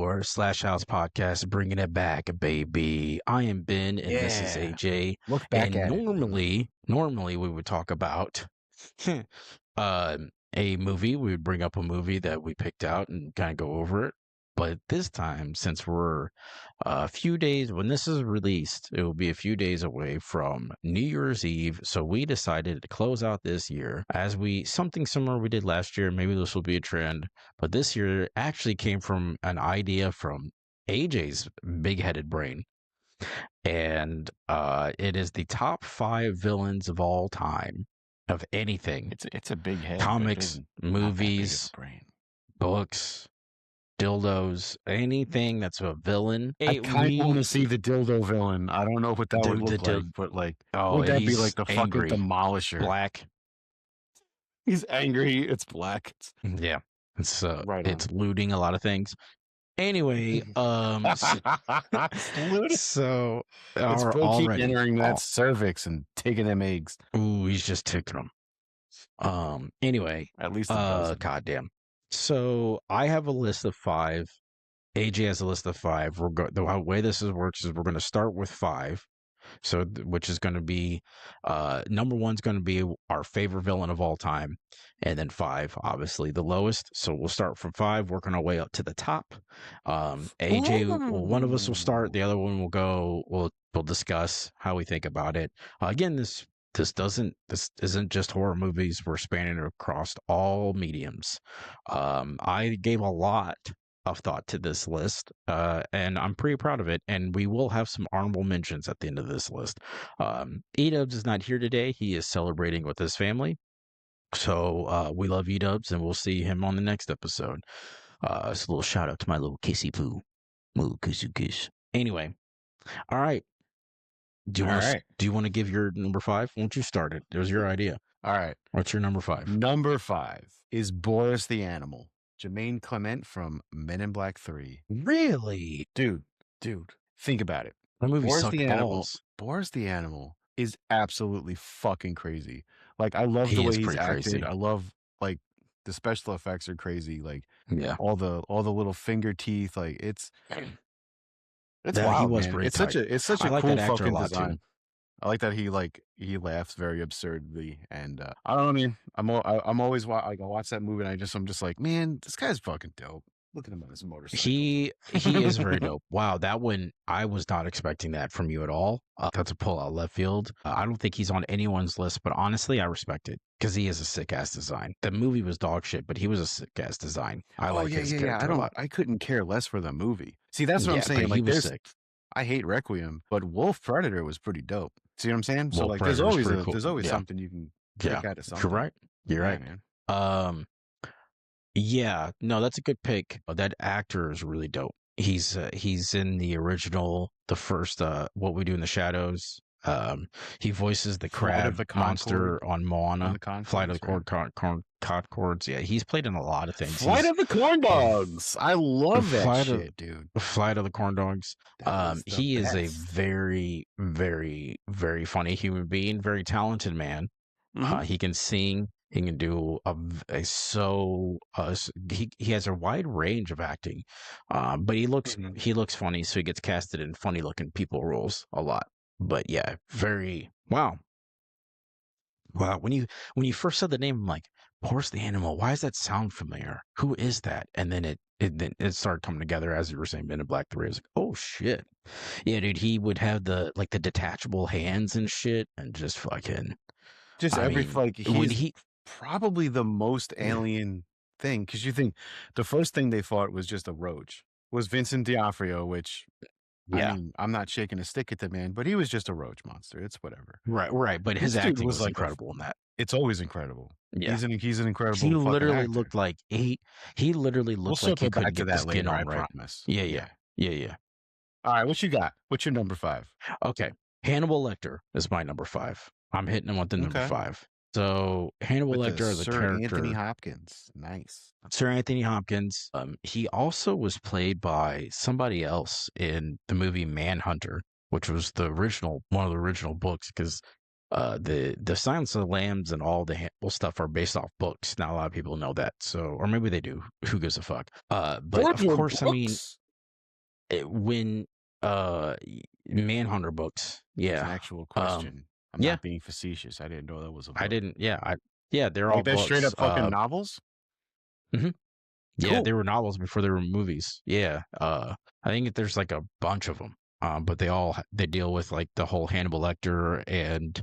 your Slash House podcast, bringing it back, baby. I am Ben, and this is Yeah. AJ. Look back And at it. normally we would talk about a movie. We would bring up a movie that we picked out and kind of go over it. But this time, since we're a few days, when this is released, it will be a few days away from New Year's Eve. So we decided to close out this year as something similar we did last year. Maybe this will be a trend, but this year actually came from an idea from AJ's big-headed brain. And it is the top 5 villains of all time of anything. It's a big head. Comics, movies, brain. books, dildos, anything that's a villain. I kind of want to see the dildo villain. I don't know what that would look like, but like, would that be like the angry. fucking demolisher? Black. He's angry. It's black. Yeah, it's Right it's looting a lot of things. Anyway, so let's keep entering that cervix and taking them eggs. Ooh, he's just taking them. Anyway, at least goddamn. So I have a list of 5. AJ has a list of 5. The way this works is we're going to start with 5. So, which is going to be, number 1's going to be our favorite villain of all time, and then 5, obviously the lowest. So we'll start from 5, working our way up to the top. AJ, one of us will start, the other one will go. We'll discuss how we think about it. Again, this isn't just horror movies. We're spanning across all mediums. I gave a lot of thought to this list, and I'm pretty proud of it. And we will have some honorable mentions at the end of this list. Edubz is not here today. He is celebrating with his family. So we love Edubz, and we'll see him on the next episode. It's a little shout out to my little kissy poo. Little kissy kiss. Anyway, all right. Do you want to give your number 5? Why don't you start it? It was your idea. All right. What's your number 5? Number 5 is Boris the Animal. Jermaine Clement from Men in Black 3. Really? Dude, think about it. That movie sucked balls. Boris the Animal is absolutely fucking crazy. Like, I love the way he's acted. Crazy. I love, like, the special effects are crazy. Like, yeah, all the little finger teeth. Like, it's wild, man. It's such a like cool that fucking design. Too. I like that he laughs very absurdly, and I don't know, man. I'm always I watch that movie and I'm just like, man, this guy's fucking dope. Look at him on his motorcycle. He is very dope. Wow, that one, I was not expecting that from you at all. That's a pull out left field. I don't think he's on anyone's list, but honestly, I respect it because he is a sick ass design. The movie was dog shit, but he was a sick ass design. I like his character a lot. I couldn't care less for the movie. See, that's what I'm saying. Like, he was sick. I hate Requiem, but Wolf Predator was pretty dope. See what I'm saying? So like, there's always something you can take out of something. You're right. You're right, man. Yeah, no, that's a good pick. That actor is really dope. He's in the original, the first What We Do in the Shadows. He voices the crab monster on Moana. Flight of the Conchords. Yeah, he's played in a lot of things. Flight of the Corn Dogs. I love that shit, dude. Flight of the Corn Dogs. He is a very, very, very funny human being. Very talented man. He can sing. He can do he has a wide range of acting, but he looks funny, so he gets casted in funny looking people roles a lot. But yeah, wow. When you first said the name, I'm like, Boris the Animal. Why does that sound familiar? Who is that? And then it started coming together as you were saying. Men in Black 3. I was like, oh shit, yeah, dude. He would have the detachable hands and shit, and just fucking he's probably the most alien thing, because you think the first thing they fought was just a roach. Was Vincent D'Onofrio, which I mean, I'm not shaking a stick at the man, but he was just a roach monster. It's whatever. Right. But his acting was like incredible in that. It's always incredible. Yeah, he's an incredible. He literally actor. looked like he literally looked like he couldn't get the skin on. I promise. Yeah. All right, what you got? What's your number 5? Okay, Hannibal Lecter is my number 5. I'm hitting him with the number 5. So Hannibal Lecter as a character. Sir Anthony Hopkins. Nice. Sir Anthony Hopkins. He also was played by somebody else in the movie Manhunter, which was one of the original books, because the Silence of the Lambs and all the Hannibal stuff are based off books. Not a lot of people know that. So, or maybe they do. Who gives a fuck? But of course, I mean, when Manhunter books, It's an yeah, actual question. I'm yeah, not being facetious. I didn't know that was a I book. didn't, yeah, yeah, they're all Like they're straight books. up fucking novels. Mhm. Yeah, they Cool. were novels before they were movies. Yeah, I think there's like a bunch of them, but they deal with like the whole Hannibal Lecter and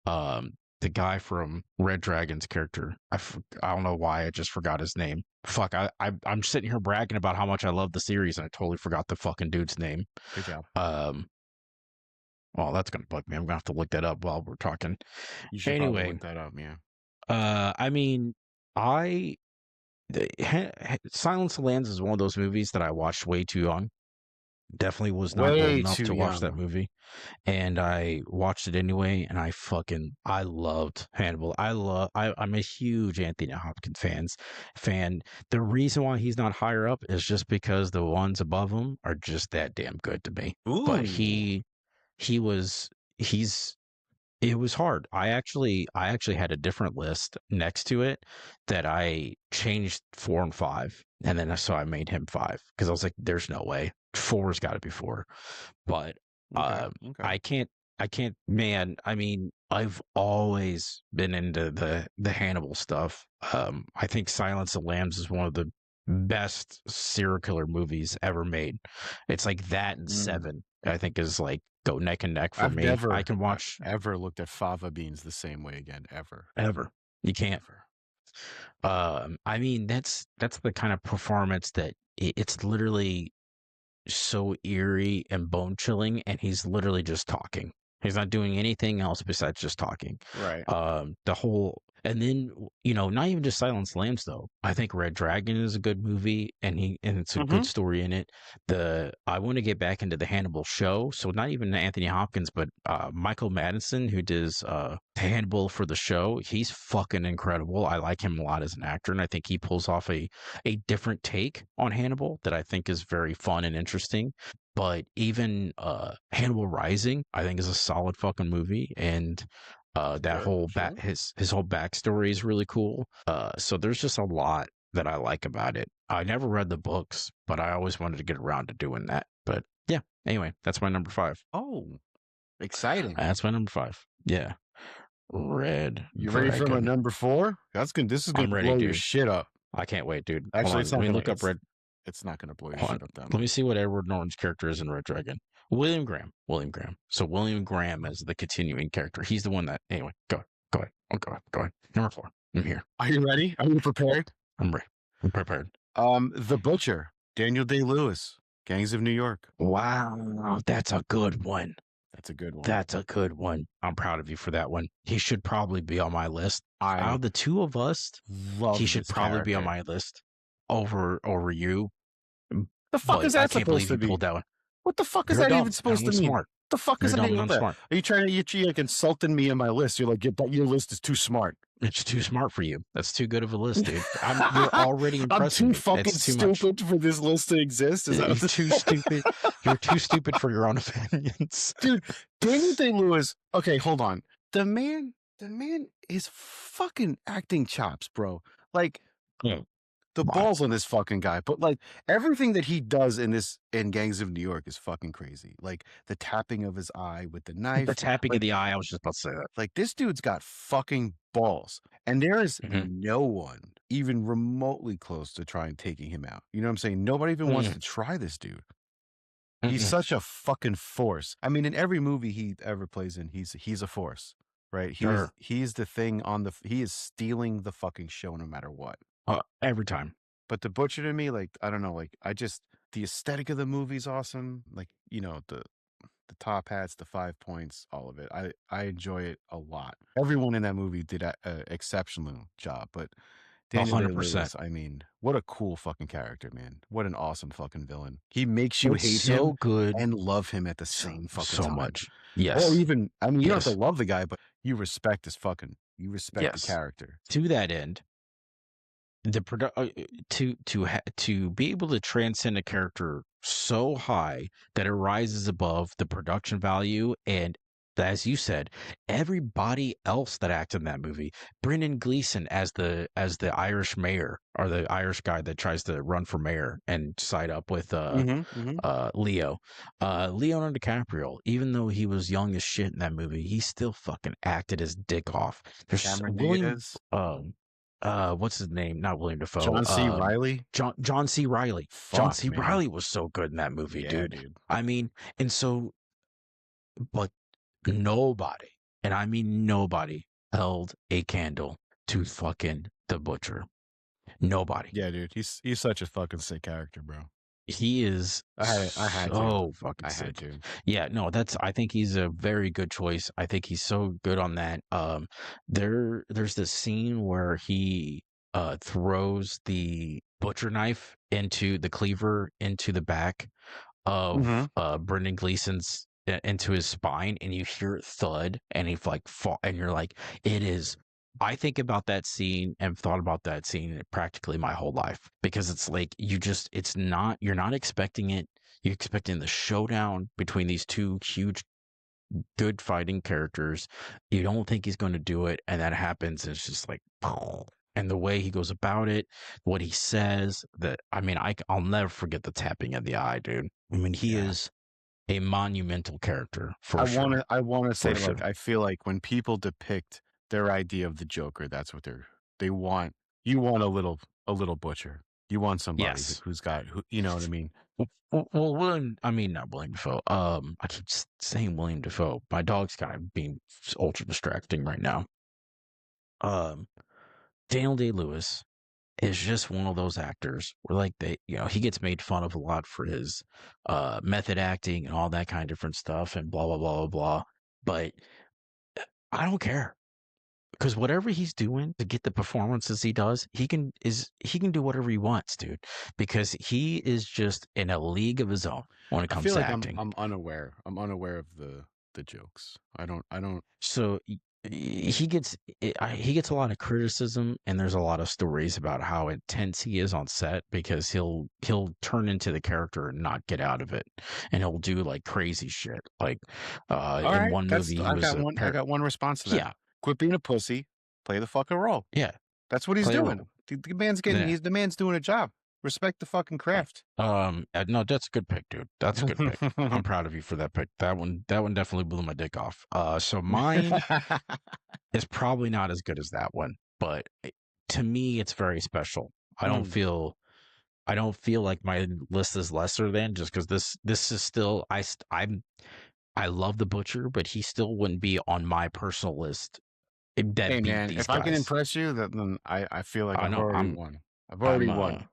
the guy from Red Dragon's character. I don't know why I just forgot his name. Fuck, I'm sitting here bragging about how much I love the series and I totally forgot the fucking dude's name. Good job. Um, well, that's gonna bug me. I'm gonna have to look that up while we're talking. You should probably Anyway, look that up. Yeah. I mean, I Silence of the Lambs is one of those movies that I watched way too young. Definitely was not old Way enough too to watch that young. movie, and I watched it anyway. And I loved Hannibal. I'm a huge Anthony Hopkins fan. The reason why he's not higher up is just because the ones above him are just that damn good to me. But Ooh. he was he's it was hard. I actually had a different list next to it that I changed 4 and 5, and then so I made him 5 because I was like, "There's no way 4's got to be 4." But Okay. uh, Okay. I can't. Man, I mean, I've always been into the Hannibal stuff. I think Silence of the Lambs is one of the best serial killer movies ever made. It's like that and Mm. Seven. I think is like go neck and neck for I've me. I never can watch ever looked at fava beans the same way again. Ever. ever. You can't. Ever. I mean, that's the kind of performance that it's literally so eerie and bone chilling, and he's literally just talking. He's not doing anything else besides just talking. Right. The whole and then not even just Silence Lambs though. I think Red Dragon is a good movie, and it's a good Mm-hmm. story in it. I want to get back into the Hannibal show, so not even Anthony Hopkins, but Michael Madison, who does Hannibal for the show. He's fucking incredible. I like him a lot as an actor, and I think he pulls off a different take on Hannibal that I think is very fun and interesting. But even Hannibal Rising, I think is a solid fucking movie, and that Sure. whole Sure. his whole backstory is really cool. So there's just a lot that I like about it. I never read the books, but I always wanted to get around to doing that. But yeah, anyway, that's my number 5. Oh, exciting. That's my number 5. Yeah, Red You ready for my Dragon. number 4? That's good. This is gonna I'm ready, blow your dude. shit up. I can't wait, dude. Hold Actually, on, it's let not me gonna. look up Red. It's not gonna blow your Hold on. shit up that Let me much. see what Edward Norton's character is in Red Dragon. William Graham. William Graham. So William Graham is the continuing character. He's the one that. Anyway, go ahead. Go ahead. Oh, go ahead. Go ahead. Number 4. I'm here. Are you ready? Are you prepared? I'm ready. I'm prepared. The Butcher, Daniel Day-Lewis, Gangs of New York. Wow, that's a good one. That's a good one. That's a good one. I'm proud of you for that one. He should probably be on my list. Out I of the two of us, love he should this probably be on character. my list over you. The fuck is But I that can't supposed believe to you be? pulled that one. What the fuck is You're that dumb even and supposed to mean? unsmart. The fuck You're is that dumb even? and What the? unsmart. Are you trying to you like insulting me in my list? You're like your list is too smart. It's too smart for you. That's too good of a list, dude. You're already I'm impressing too me. fucking It's too much. stupid for this list to exist. Is that You're too stupid. You're too stupid for your own opinions. Dude, Daniel Day-Lewis. Okay, hold on. The man is fucking acting chops, bro. Like the balls on this fucking guy. But like everything that he does in Gangs of New York is fucking crazy. Like the tapping of his eye with the knife. The tapping like, of the eye. I was just about to say that. Like this dude's got fucking balls. And there is no one even remotely close to trying taking him out. You know what I'm saying? Nobody even wants to try this dude. He's such a fucking force. I mean, in every movie he ever plays in, he's a force, right? He's the thing he is stealing the fucking show no matter what. Every time. But The Butcher to me, like, I don't know, like the aesthetic of the movie's awesome. Like, the top hats, the 5 points, all of it. I enjoy it a lot. Everyone in that movie did an exceptional job, but Daniel 100%. Day-Lewis, I mean, what a cool fucking character, man. What an awesome fucking villain. He makes you It's hate so him good and love him at the same fucking so time. much. Yes. Or even, I mean, you don't have Yes. to love the guy, but you respect the character. To that end, to be able to transcend a character so high that it rises above the production value and as you said, everybody else that acted in that movie, Brendan Gleeson as the Irish mayor, or the Irish guy that tries to run for mayor and side up with Leo. Leonardo DiCaprio, even though he was young as shit in that movie, he still fucking acted his dick off. There's Cameron William Diaz, what's his name? Not William Dafoe. John C. Riley. John C. Riley. John Fuck, C. man. Riley was so good in that movie, Yeah, dude. dude. I mean, and so, but nobody, and I mean nobody, held a candle to fucking the Butcher. Nobody. Yeah, dude. He's such a fucking sick character, bro. He is I had to. so fucking I had sick. to. Yeah, no, I think he's a very good choice. I think he's so good on that. There's this scene where he throws the butcher knife into the cleaver into the back of Brendan Gleeson's into his spine, and you hear it thud, and he like fall, and you're like, it is. I think about that scene and thought about that scene practically my whole life, because it's like you're not expecting it. You're expecting the showdown between these two huge, good fighting characters. You don't think he's going to do it, and that happens. And it's just like, and the way he goes about it, what he says, that I mean, I'll never forget the tapping of the eye, dude. I mean, he is a monumental character for sure. I wanna say, Sure. like, I feel like when people depict their idea of the Joker, that's what they want. You want a little butcher. You want somebody Yes. who's got who, you know what I mean? Well, William, I mean, not William Dafoe. I keep saying William Dafoe. My dog's kind of being ultra distracting right now. Um, Daniel Day-Lewis is just one of those actors where, like, he gets made fun of a lot for his method acting and all that kind of different stuff and blah blah blah blah blah. But I don't care, because whatever he's doing to get the performances he does, he can do whatever he wants, dude. Because he is just in a league of his own when it I comes feel to like acting. I'm unaware. I'm unaware of the jokes. I don't So he gets he gets a lot of criticism, and there's a lot of stories about how intense he is on set, because he'll turn into the character and not get out of it, and he'll do like crazy shit. Like All in right, one that's movie he I was got one I got one response to that. yeah, Quit being a pussy, play the fucking role. yeah, That's what he's play a doing. role. Yeah. The man's doing a job. Respect the fucking craft. No, that's a good pick, dude. That's a good pick. I'm proud of you for that pick. That one definitely blew my dick off. So mine is probably not as good as that one, but to me, it's very special. I don't feel like my list is lesser than, just because this is still I love the Butcher, but he still wouldn't be on my personal list Hey that beat man, these if I can guys. impress you, then I feel like I I've know already won. I've already I'm won.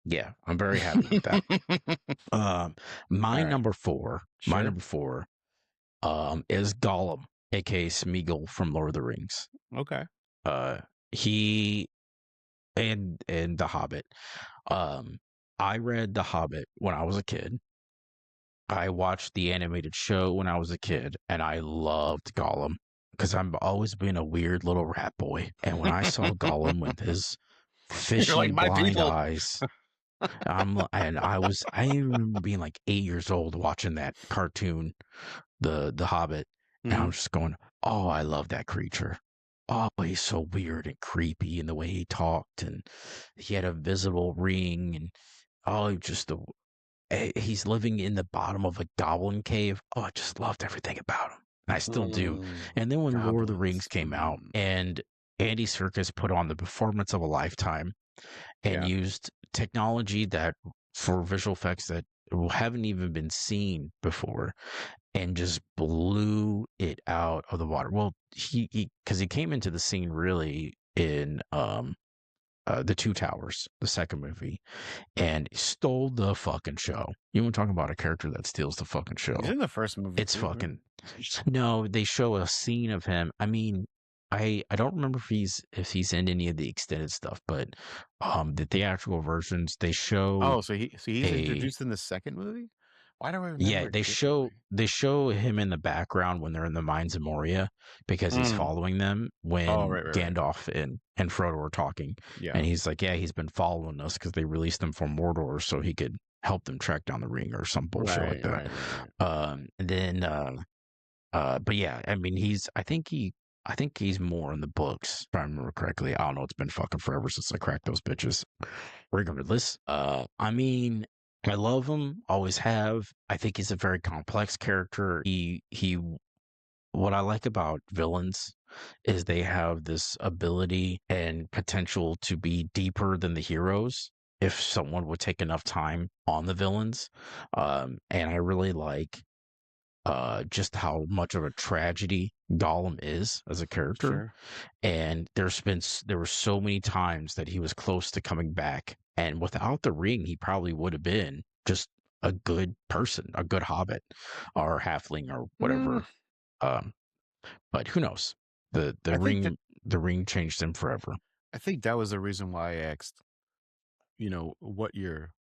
yeah, I'm very happy with that. My All right. number four, Sure. is Gollum, aka Smeagol from Lord of the Rings. Okay. He and The Hobbit. I read The Hobbit when I was a kid. I watched the animated show when I was a kid, and I loved Gollum, because I'm always been a weird little rat boy. And when I saw Gollum with his You're fishy like my blind people. eyes, I remember being like 8 years old watching that cartoon, the Hobbit, and I'm just going, oh, I love that creature. Oh, he's so weird and creepy, and the way he talked, and he had a visible ring, and oh, just the he's living in the bottom of a goblin cave. Oh, I just loved everything about him. And I still do. And then when Lord of the Rings Goblins. came out, and Andy Serkis put on the performance of a lifetime and Yeah. used technology that for visual effects that haven't even been seen before, and just blew it out of the water. Well, he because he came into the scene really in the Two Towers, the second movie, and stole the fucking show. You want to talk about a character that steals the fucking show? He's in the first movie It's too, right? fucking no. They show a scene of him. I mean, I don't remember if he's in any of the extended stuff, but the theatrical versions they show Oh, so he's a introduced in the second movie? Why do I remember yeah, it differently? they show him in the background when they're in the Mines of Moria, because he's following them Oh, when right. Gandalf and Frodo are talking, Yeah. and he's like, yeah, he's been following us because they released him from Mordor so he could help them track down the ring or some bullshit like that. Right. And then But yeah, I mean, I think he's more in the books, if I remember correctly. I don't know. It's been fucking forever since I cracked those bitches. Regardless, I mean, I love him, always have. I think he's a very complex character. What I like about villains is they have this ability and potential to be deeper than the heroes if someone would take enough time on the villains. And I really like just how much of a tragedy Gollum is as a character. Sure. And there were so many times that he was close to coming back, and without the ring, he probably would have been just a good person, a good hobbit or halfling or Mm, whatever. Um, but who knows? The the I think that ring the ring changed him forever. I think that was the reason why I asked,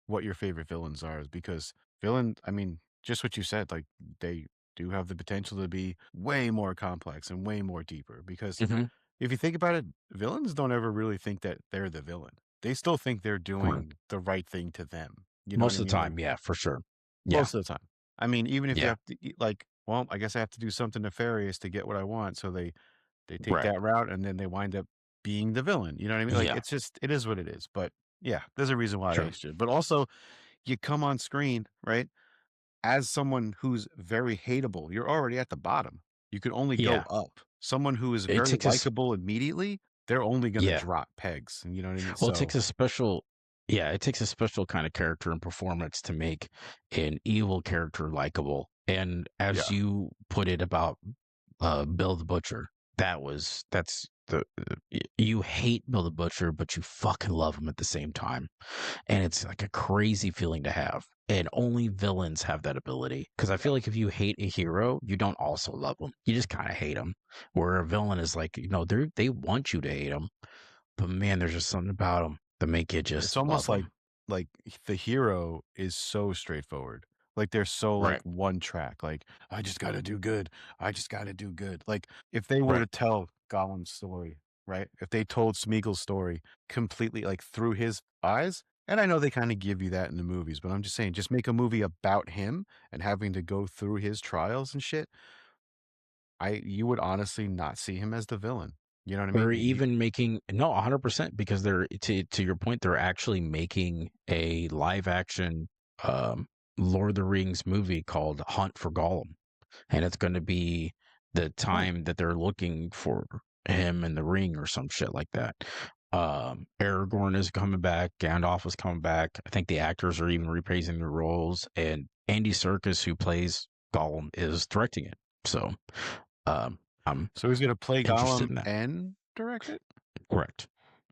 what your favorite villains are, is because I mean, just what you said, like they do have the potential to be way more complex and way more deeper. Because Hmm. if you think about it, villains don't ever really think that they're the villain. They still think they're doing Correct. the right thing to them. You know what I Most of the mean? Like time, yeah, for sure. Yeah, most of the time. I mean, even if they yeah, have to, like, well, I guess I have to do something nefarious to get what I want. So they take right. that route and then they wind up being the villain. You know what I mean? Like Yeah, it's just it is what it is. But yeah, there's a reason why I sure. asked you. But also you come on screen, right? As someone who's very hateable, you're already at the bottom. You can only go Yeah, up. Someone who is it very takes us. likable immediately, they're only gonna Yeah, drop pegs. And you know what I mean? well, So it takes a special kind of character and performance to make an evil character likable. And as yeah. you put it about Bill the Butcher, that's you hate Bill the Butcher, but you fucking love him at the same time. And it's like a crazy feeling to have. And only villains have that ability. Because I feel like if you hate a hero, you don't also love them. You just kind of hate them. Where a villain is like, they want you to hate them, but man, there's just something about them that make you It's just love almost them. like the hero is so straightforward. Like they're so like Right, one track. Like I just got to do good. I just got to do good. Like if they were to right. tell Gollum's story, right? If they told Smeagol's story completely like through his eyes, and I know they kind of give you that in the movies, but I'm just saying, just make a movie about him and having to go through his trials and shit. You would honestly not see him as the villain. You know what I Or mean? even making no 100% because they're to your point, they're actually making a live action um, Lord of the Rings movie called Hunt for Gollum, and it's going to be the Oh, time that they're looking for him in the ring or some shit like that. Aragorn is coming back, Gandalf is coming back. I think the actors are even reprising their roles, and Andy Serkis, who plays Gollum, is directing it. So um, I'm so he's gonna play interested Gollum in that. and direct it? Correct.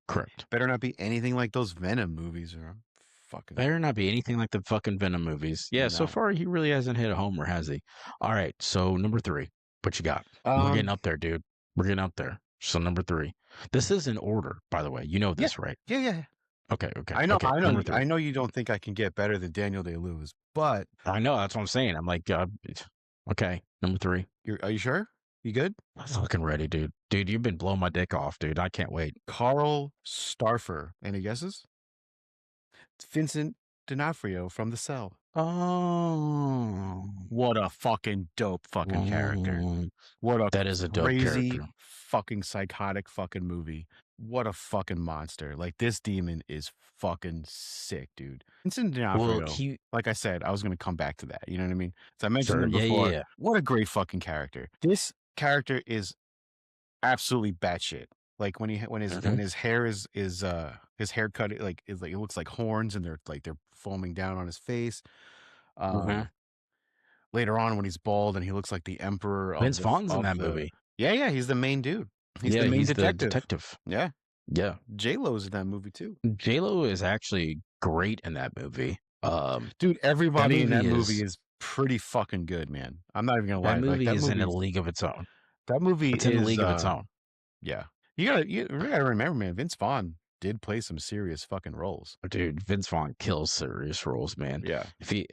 Correct. Better not be anything like those Venom movies or I'm fucking Better not be anything like the fucking Venom movies. Yeah, so no. far he really hasn't hit a homer, has he? All right, so number three, what you got? We're getting Um, up there, dude. We're getting up there. So number three. This is in order, by the way. You know yeah, this, right? yeah. Okay, okay, I know, okay. Number I three. know you don't think I can get better than Daniel Day-Lewis, but I know, that's what I'm saying. I'm like, okay, number three. are you sure? You good? I'm fucking ready, dude. Dude, you've been blowing my dick off, dude. I can't wait. Carl Starfer. Any guesses? It's Vincent D'Onofrio from The Cell. Oh, What a fucking dope fucking character. mm, What a that is a dope crazy character. fucking psychotic fucking movie. What a fucking monster. Like this demon is fucking sick, dude. Vincent Well, D'Onofrio, like I said, I was going to come back to that. You know what I mean? So I mentioned sure, him yeah, yeah, before. yeah. What a great fucking character. This character is absolutely batshit. Like when Hmm. his hair is his haircut like is like it looks like horns and they're foaming down on his face. Hmm. Um Later on when he's bald and he looks like the emperor Vince Vaughn's in of that the movie. yeah, he's the main dude. He's the Yeah, main he's the detective. detective. Yeah. Yeah. J-Lo's in that movie too. J-Lo is actually great in that movie. Dude, That everybody in that movie movie is is pretty fucking good, man. I'm not even gonna that lie. Like movie is in a league of its own. that movie It's in a is league of its own. yeah. You gotta remember, man, Vince Vaughn did play some serious fucking roles. Dude, Vince Vaughn kills serious roles, man. Yeah. If he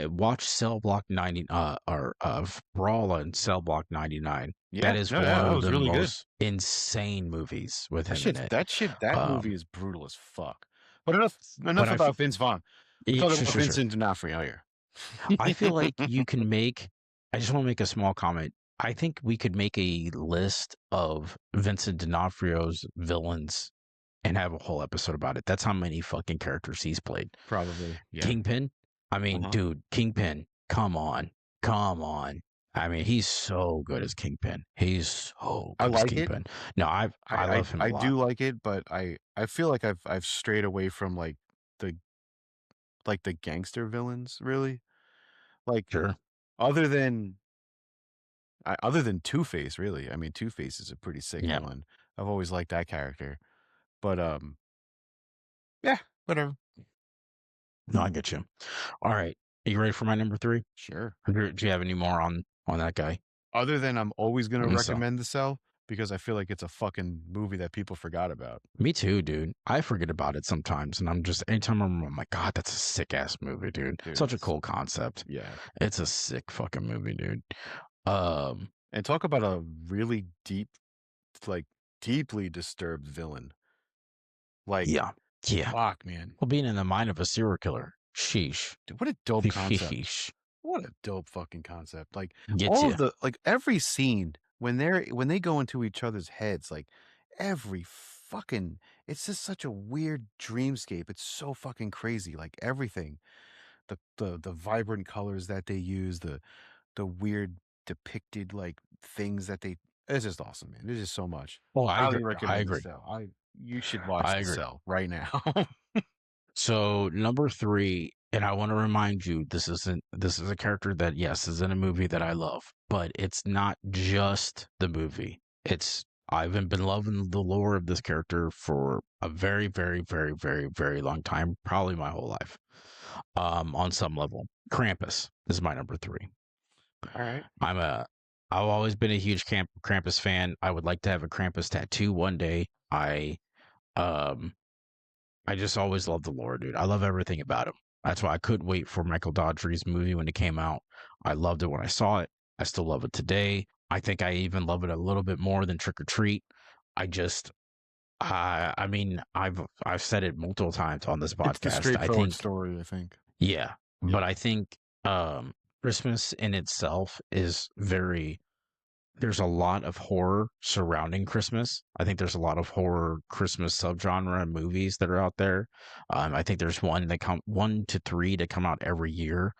watch Cell Block 90 or Brawl and Cell Block 99. That Yeah, is no, one yeah, that of was the really good. most insane movies with him in it. That Um, movie is brutal as fuck. But but enough about Vince Vaughn. We're talking sure, about sure, sure. Vincent D'Onofrio here. I feel like you can make I just want to make a small comment. I think we could make a list of Vincent D'Onofrio's villains and have a whole episode about it. That's how many fucking characters he's played. Probably, yeah. Kingpin. I mean, dude, Kingpin. Come on, come on. I mean, he's so good as Kingpin. He's so I good as like it. Kingpin. No, I love him a I lot. do like it, but I feel like I've strayed away from the the gangster villains, really. Like Sure. other than Two-Face, really. I mean, Two-Face is a pretty sick Yeah. villain. I've always liked that character. But yeah, whatever. No, I get you. All right. Are you ready for my number 3? Sure. Do you have any more on that guy? Other than I'm always gonna So, recommend The Cell because I feel like it's a fucking movie that people forgot about. me too, dude. I forget about it sometimes, and I'm just anytime I'm like, God, that's a sick ass movie, dude. Dude, Such a cool concept. yeah. It's a sick fucking movie, dude. And talk about a really deep, like deeply disturbed villain. Like, yeah, yeah. fuck, man. Well, being in the mind of a serial killer, sheesh. Dude, what a dope concept. Sheesh. What a dope fucking concept. Like Gets all you. of the every scene when they go into each other's heads, like every fucking it's just such a weird dreamscape. It's so fucking crazy. Like everything. The vibrant colors that they use, the weird depicted like things that they it's just awesome, man. There's just so much. Well, I agree. Highly I recommend The agree. Cell. You should watch I The agree. Cell right now. So number 3, and I want to remind you, this is a character that yes is in a movie that I love, but it's not just the movie. I've been loving the lore of this character for a very, very, very, very, very long time, probably my whole life. On some level, Krampus is my number 3. All right. I've always been a huge Krampus fan. I would like to have a Krampus tattoo one day. Um I just always loved the lore, dude. I love everything about him. That's why I couldn't wait for Michael Dodgery's movie when it came out. I loved it when I saw it. I still love it today. I think I even love it a little bit more than Trick or Treat. I just, I mean, I've said it multiple times on this It's the podcast. I straightforward think, story, I think. yeah, Yeah. but I think Christmas in itself is very there's a lot of horror surrounding Christmas. I think there's a lot of horror Christmas subgenre movies that are out there. I think there's one to three that come out every year.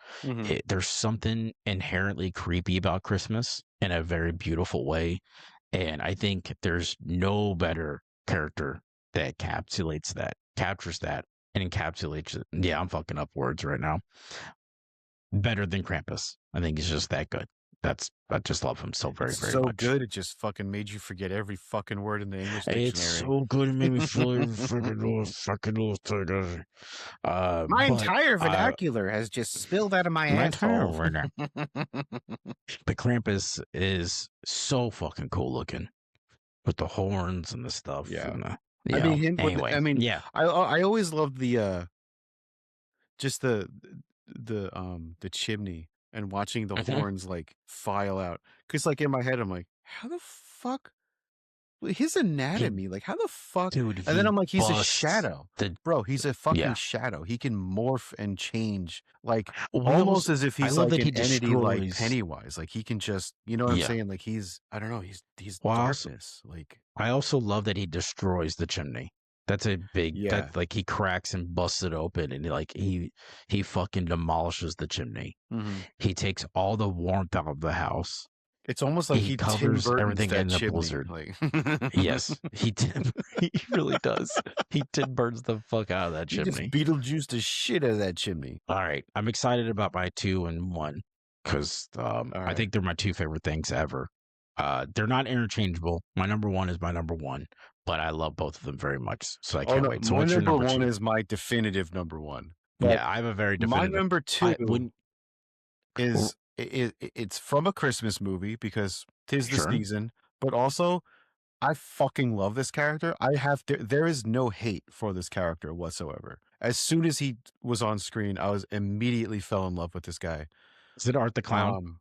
There's something inherently creepy about Christmas in a very beautiful way, and I think there's no better character that captures that, and encapsulates it. Yeah, I'm fucking up words right now. Better than Krampus. I think he's just that good. I just love him so very, very so much. good, it just fucking made you forget every fucking word in the English dictionary. It's so good, it made me feel my entire vernacular has just spilled out of my asshole. But Krampus is so fucking cool looking with the horns and the stuff. Yeah, and I mean him. Anyway, I mean, yeah. I always loved the just the chimney and watching the horns like file out. Because like in my head, I'm like, how the fuck? His anatomy, like how the fuck? Dude, and then I'm like, he's a shadow, bro. He's a fucking Yeah. shadow. He can morph and change, like Well, almost as if he's like an entity, like destroys- Pennywise. Like he can just, you know what I'm Yeah. saying? Like he's, I don't know, he's Well, darkness. Like I also love that he destroys the chimney. That's a big that like he cracks and busts it open and he fucking demolishes the chimney. He takes all the warmth out of the house. It's almost like he covers everything in the chimney. blizzard. Like Yes, he really does. He burns the fuck out of that chimney. He just Beetlejuice the shit out of that chimney. All right, I'm excited about my 2 and 1 because I think they're my 2 favorite things ever. They're not interchangeable. My number 1 is my number 1, but I love both of them very much. So I can't wait. So what's your number 2? My number 1 is my definitive number 1. Yeah, I have a very definitive. My number 2 is it's from a Christmas movie because 'tis the season, but also I fucking love this character. There is no hate for this character whatsoever. As soon as he was on screen, I was immediately fell in love with this guy. Is it Art the Clown?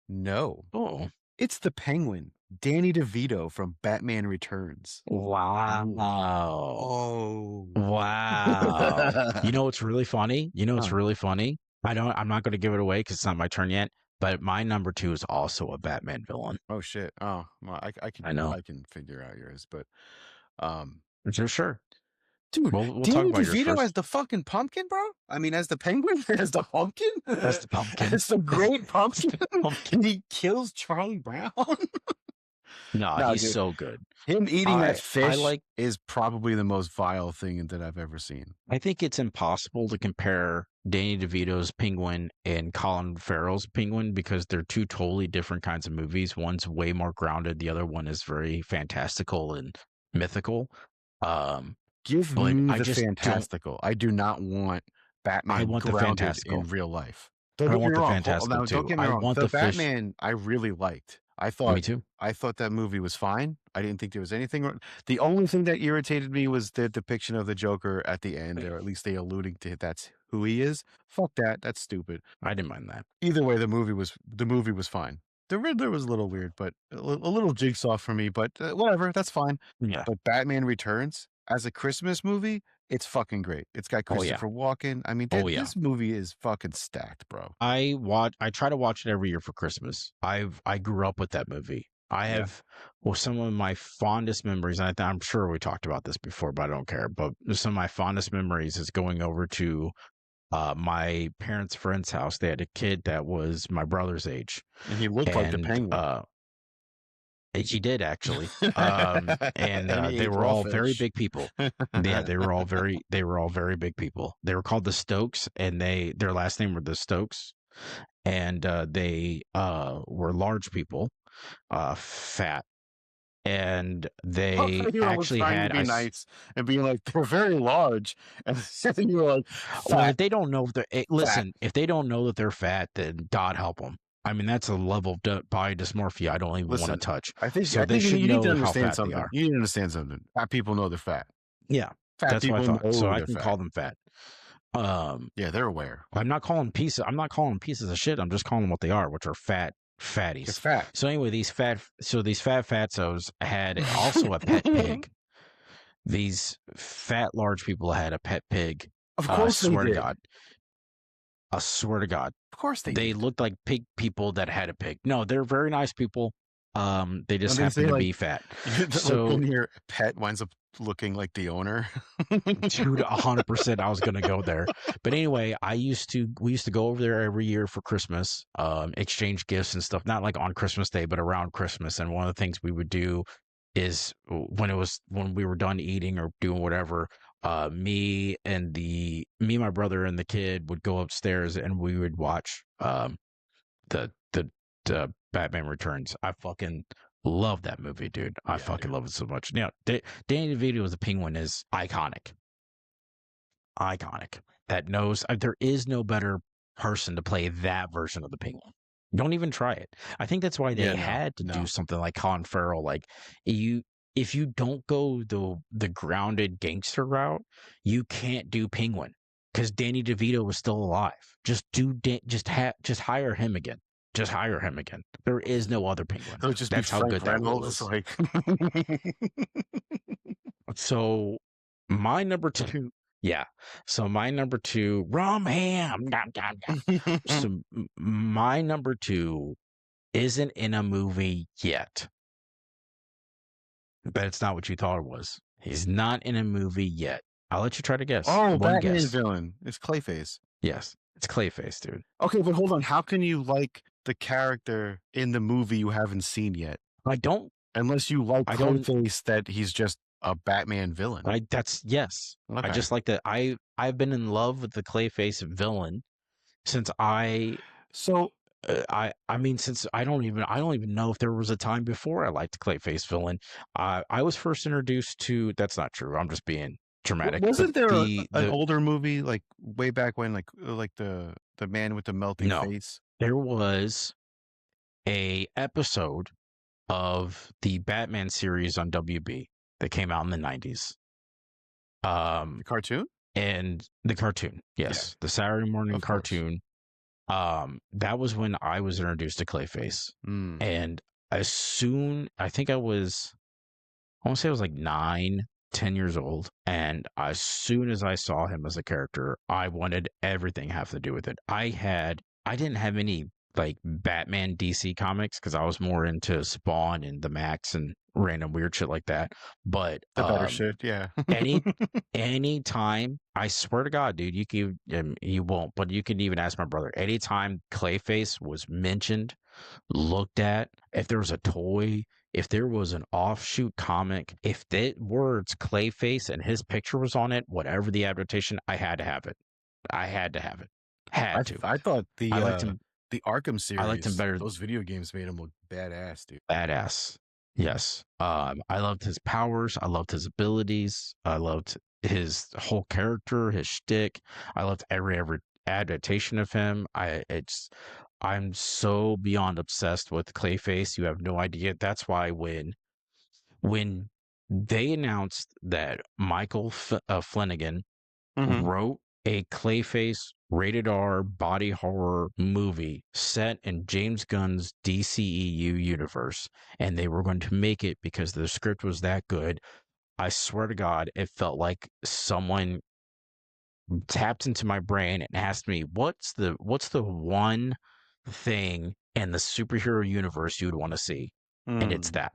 No. Oh. It's the Penguin, Danny DeVito from Batman Returns. Wow. Oh. Wow. You know what's really funny? I'm not going to give it away because it's not my turn yet. But my number 2 is also a Batman villain. Oh shit. Oh, well, I know. I can figure out yours, but Sure. dude, We'll talk Danny about yours DeVito as first. the fucking pumpkin, bro. I mean, as the penguin, as the pumpkin, That's the pumpkin. as the great pumpkin, Pumpkin. he kills Charlie Brown. No, No, he's dude, so good. him eating that I fish like. is probably the most vile thing that I've ever seen. I think it's impossible to compare Danny DeVito's Penguin and Colin Farrell's Penguin because they're two totally different kinds of movies. One's way more grounded. The other one is very fantastical and mythical. Give But me I the just don't. fantastical. I do not want I Batman want the grounded in fantastical. real life. Don't I get me want the wrong. fantastical Now, don't too. get me I wrong. want The the fish. Batman I really liked. Me too. I thought that movie was fine. I didn't think there was anything wrong. The only thing that irritated me was the depiction of the Joker at the end, or at least they alluding to that's who he is. Fuck that. That's stupid. I didn't mind that. Either way, the movie was fine. The Riddler was a little weird, but a little jigsaw for me. But whatever, that's fine. Yeah. But Batman Returns as a Christmas movie, it's fucking great. It's got Christopher Walken. I mean, this movie is fucking stacked, bro. I try to watch it every year for Christmas. I grew up with that movie. I have some of my fondest memories, and I'm sure we talked about this before, but I don't care. But some of my fondest memories is going over to my parents' friend's house. They had a kid that was my brother's age, and he looked like the Penguin. He did actually, and they were all very big people. Yeah, they were all very big people. They were called the Stokes, and their last name were the Stokes, and they were large people, fat, and they actually had to be nice and being like they're very large, and you were like, fat. Well, if they don't know if they're listen, if they don't know that they're fat, then God help them. I mean, that's a level of body dysmorphia I don't even want to touch. I think so. I They think should you know need to how understand fat something. they are. You need to understand something. Fat people know they're fat. Yeah, fat that's what I thought. So I can fat. call them fat. Yeah, they're aware. I'm not calling pieces. I'm not calling them pieces of shit. I'm just calling them what they are, which are fat fatties. They're fat. So anyway, these fat fatzos had also a pet pig. These fat large people had a pet pig. Of course, I swear they to did. God. I swear to God. Of course they did. looked like pig people that had a pig. No, they're very nice people. They just happen to be fat. So when your pet winds up looking like the owner. Dude, 100% I was gonna go there. But anyway, we used to go over there every year for Christmas, exchange gifts and stuff, not like on Christmas Day, but around Christmas. And one of the things we would do is when we were done eating or doing whatever, me, my brother and the kid would go upstairs and we would watch the Batman Returns. I fucking love that movie, dude. I fucking love it so much. Now, Danny DeVito as the Penguin is iconic. That knows there is no better person to play that version of the Penguin. Don't even try it. I think that's why they had to do something like Colin Farrell. Like if you don't go the grounded gangster route, you can't do Penguin because Danny DeVito was still alive. Just hire him again. Just hire him again. There is no other Penguin. That's how good that was. Like... So my number 2. Yeah. So my number 2, rum ham. So my number 2 isn't in a movie yet. But it's not what you thought it was. He's not in a movie yet. I'll let you try to guess. Oh, Batman villain. It's Clayface. Yes, it's Clayface, dude. Okay, but hold on. How can you like the character in the movie you haven't seen yet? I don't. Unless you like Clayface, that he's just a Batman villain. Yes. Okay. I just like that. I've been in love with the Clayface villain since I mean, since I don't even know if there was a time before I liked the Clayface villain. I was first introduced to. That's not true. I'm just being dramatic. Wasn't there an older movie like way back when, like the man with the melting face? There was a episode of the Batman series on WB that came out in the 90s. The cartoon? And the cartoon, yes. Yeah. The Saturday morning cartoon. That was when I was introduced to Clayface. And I think I want to say I was like 9, 10 years old. And as soon as I saw him as a character, I wanted everything have to do with it. I didn't have any like Batman DC comics because I was more into Spawn and the Max and random weird shit like that. But The better shit, yeah. any time, I swear to God, dude, you won't, but you can even ask my brother. Anytime Clayface was mentioned, looked at, if there was a toy, if there was an offshoot comic, if the words Clayface and his picture was on it, whatever the adaptation, I had to have it. I had to have it. Had to. I thought I liked him. the Arkham I liked him series, better. those video games made him look badass, dude. Badass. Yes. I loved his powers. I loved his abilities. I loved his whole character, his shtick. I loved every adaptation of him. I'm so beyond obsessed with Clayface. You have no idea. That's why when they announced that Flanagan wrote a Clayface rated R body horror movie set in James Gunn's DCEU universe, and they were going to make it because the script was that good. I swear to God, it felt like someone tapped into my brain and asked me, what's the one thing in the superhero universe you would want to see? And it's that.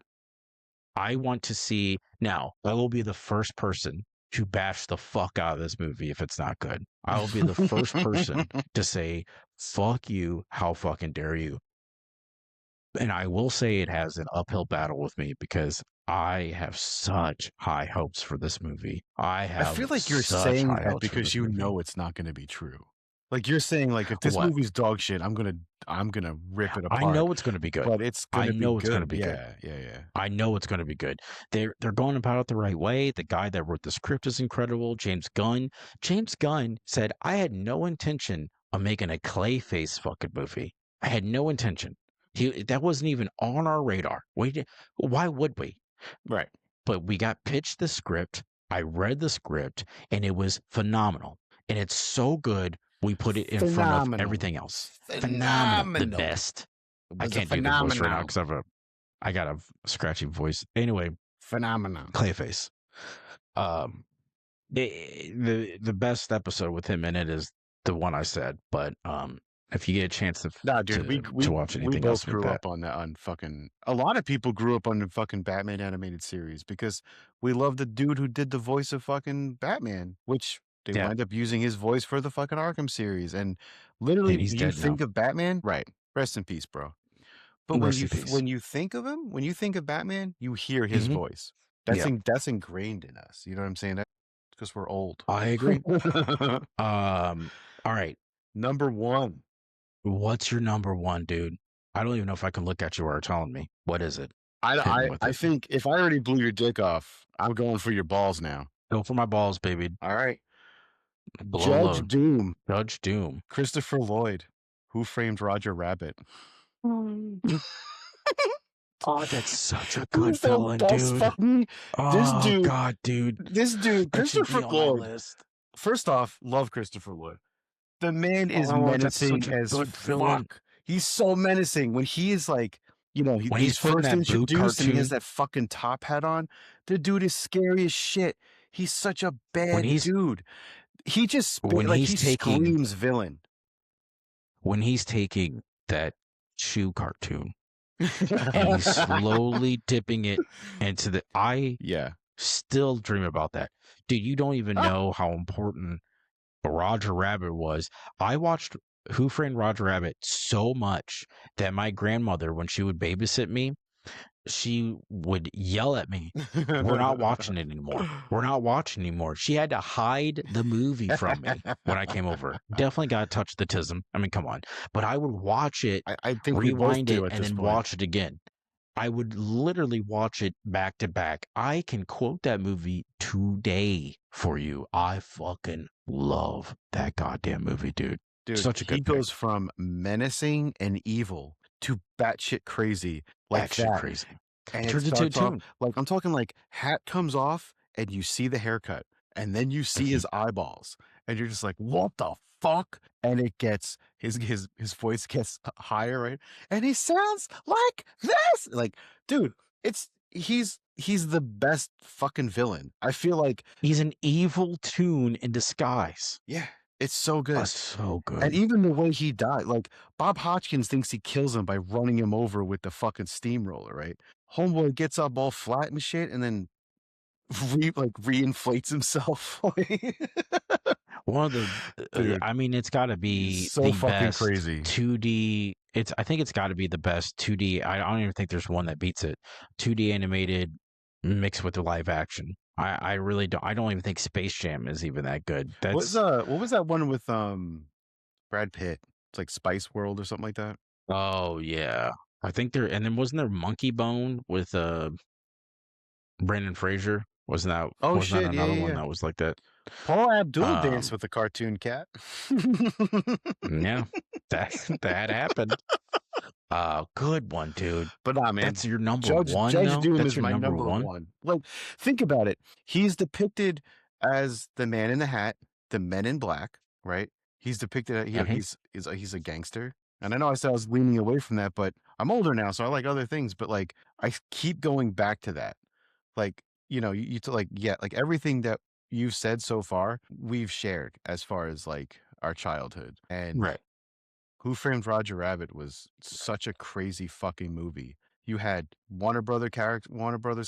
I want to see now, I will be the first person to bash the fuck out of this movie if it's not good. I will be the first person to say, fuck you, how fucking dare you. And I will say it has an uphill battle with me because I have such high hopes for this movie. I feel like you're such saying high that hopes for because this you movie. know it's not going to be true. Like you're saying, like if this What? movie's dog shit, I'm gonna rip it apart. I know it's going to be good. But it's going to be good. It's going to be good. Yeah. I know it's going to be good. They're going about it the right way. The guy that wrote the script is incredible. James Gunn. James Gunn said, I had no intention of making a Clayface fucking movie. I had no intention. That wasn't even on our radar. Why would we? Right. But we got pitched the script. I read the script and it was phenomenal. And it's so good. We put it in front of everything else. Phenomenal. The best. I can't do the voice right now because I got a scratchy voice. Anyway, phenomenon. Clayface. The best episode with him in it is the one I said. But if you get a chance to watch anything we both else, grew up on fucking. A lot of people grew up on the fucking Batman animated series because we love the dude who did the voice of fucking Batman, which they wind up using his voice for the fucking Arkham series. And literally, he's you dead think now. of Batman, right? Rest in peace, bro. But when you think of him, when you think of Batman, you hear his voice. That's ingrained in us. You know what I'm saying? That's because we're old. I agree. All right. Number one. What's your number one, dude? I don't even know if I can look at you or telling me. What is it? I think if I already blew your dick off, I'm going for your balls now. Go for my balls, baby. All right. Judge Doom. Judge Doom. Christopher Lloyd. Who Framed Roger Rabbit? Oh, that's such a good villain, dude. God, dude. This dude, Christopher Lloyd. First off, love Christopher Lloyd. The man is menacing as fuck. He's so menacing when he is like, when he's first introduced and he has that fucking top hat on. The dude is scary as shit. He's such a bad dude. He just screams villain. When he's taking that shoe cartoon and he's slowly dipping it into still dream about that. Dude, you don't even know how important Roger Rabbit was. I watched Who Framed Roger Rabbit so much that my grandmother, when she would babysit me, she would yell at me, we're not watching it anymore. We're not watching anymore. She had to hide the movie from me when I came over. Definitely got to touch the tism. I mean, come on. But I would watch it, I think rewind it, and then watch it again. I would literally watch it back to back. I can quote that movie today for you. I fucking love that goddamn movie, dude. Such a good He goes from menacing and evil to batshit crazy. Like that. Crazy. And it turns into a tune. Like I'm talking like hat comes off and you see the haircut and then you see his eyeballs and you're just like, what the fuck? And it gets his voice gets higher, right? And he sounds like this. Like, dude, he's the best fucking villain. I feel like he's an evil tune in disguise. Yeah. It's so good. So And good. even the way he died, like Bob Hoskins thinks he kills him by running him over with the fucking steamroller, right? Homeboy gets up all flat and shit, and then reinflates himself. One of Dude, I mean, it's got to he's be so the fucking best crazy. 2D. I think it's got to be the best 2D. I don't even think there's one that beats it. 2D animated mixed with the live action. I really don't. I don't even think Space Jam is even that good. What was that one with Brad Pitt? It's like Spice World or something like that. Oh yeah, I think there. And then wasn't there Monkey Bone with Brendan Fraser? Oh Wasn't that shit, yeah, another yeah, one yeah. that was like that? Paul Abdul danced Um, with the cartoon cat. yeah, that that happened. Good one, dude. But nah, man. That's your number one, Judge though? Doom That's is your my number number one? one. Like, think about it. He's depicted as the Man in the Hat, the Men in Black, right? He's depicted. Mhm. He's a gangster. And I know I said I was leaning away from that, but I'm older now, so I like other things. But like, I keep going back to that. Like, like, yeah, like everything that you've said so far, we've shared as far as like our childhood. And Right. Who Framed Roger Rabbit was such a crazy fucking movie. You had Warner Brothers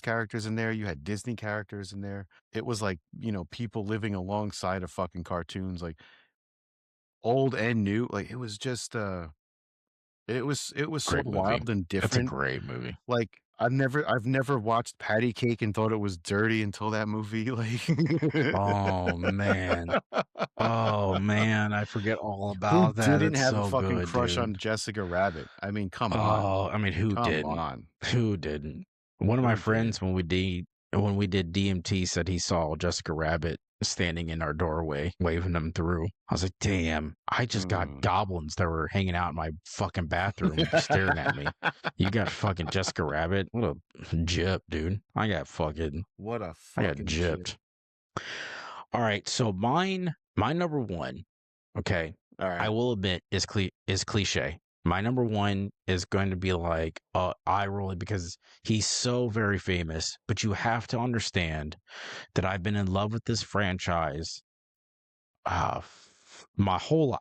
characters in there. You had Disney characters in there. It was like, people living alongside of fucking cartoons, like old and new. Like it was just it was so Great movie. wild and That's a different. great movie. Like I've never watched Patty Cake and thought it was dirty until that movie. Like Oh, man. Oh, man, I forget all who about that. didn't It's have a so fucking good, crush dude. on Jessica Rabbit? I mean, come on. Oh, I mean, who Come didn't? on. Who didn't? One of my Who didn't? friends, when we did DMT, said he saw Jessica Rabbit standing in our doorway, waving them through. I was like, damn, I just got Mm. goblins that were hanging out in my fucking bathroom staring at me. You got fucking Jessica Rabbit? What a gyp, dude. What a I got fucking shit. gypped. All right, so my number one, okay, All I right. will admit is cliche. My number one is going to be like eye rolling because he's so very famous. But you have to understand that I've been in love with this franchise. I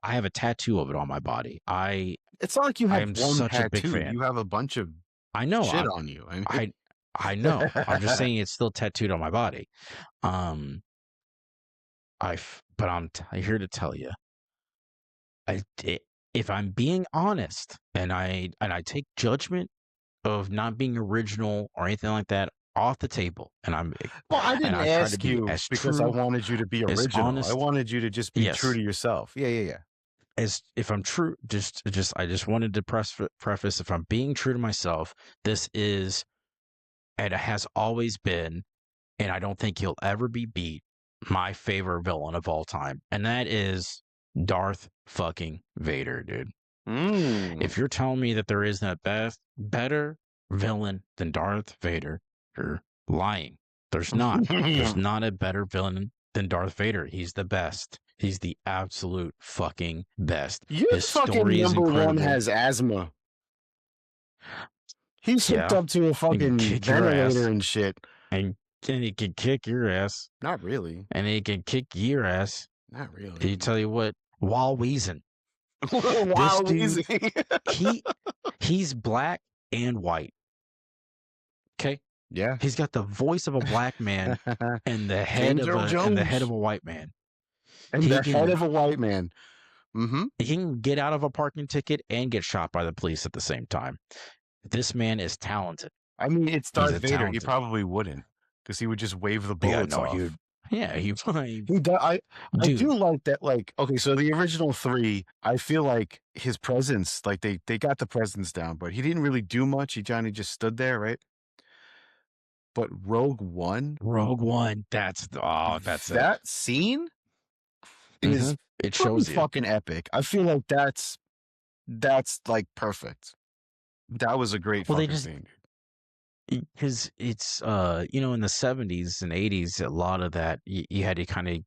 have a tattoo of it on my body. It's not like you I have am one such a big tattoo. fan. You have a bunch of I know. shit on you. I I know. I'm just saying it's still tattooed on my body. Um, but I'm here to tell you, I i- if I'm being honest, and I take judgment of not being original or anything like that off the table, Well, I and didn't I try to ask be you as because I true, wanted you to be as original. I honest. wanted you to just be true Yes, to yourself. Yeah, yeah, yeah. as if I'm true, I just wanted to preface if I'm being true to myself, this is and it has always been, and I don't think he'll ever be beat, my favorite villain of all time, and that is Darth fucking Vader, dude. Mm. If you're telling me that there isn't a better villain than Darth Vader, you're lying. There's not. There's not a better villain than Darth Vader. He's the best. He's the absolute fucking best. Your His fucking story is number one incredible. has asthma. He's hooked Yeah. up to a He can fucking kick your ventilator ass. and shit. And he can kick your ass. Not really. And he can kick your ass. Not really. He tell you what, while wheezing. This Wild dude, easy. he's black and white. Okay? Yeah. He's got the voice of a black man and the head James of Earl a Jones. white man. And He the head can of a white man. Mm-hmm. he can get out of a parking ticket and get shot by the police at the same time. This man is talented. I mean, it's He's Darth a Vader. He talented. probably wouldn't, because he would just wave the Yeah, bullets no, he off. would. Yeah, he He do, I dude. do like that. Like, okay, so the original three, I feel like his presence, like they got the presence down, but he didn't really do much. He Johnny just stood there, right? But Rogue One, Rogue One. That's it. that scene Mm-hmm. is It pretty shows you. fucking epic. I feel like that's like perfect. That was a great Well, they fucking just scene. because it's in the 70s and 80s, a lot of that you had to kind of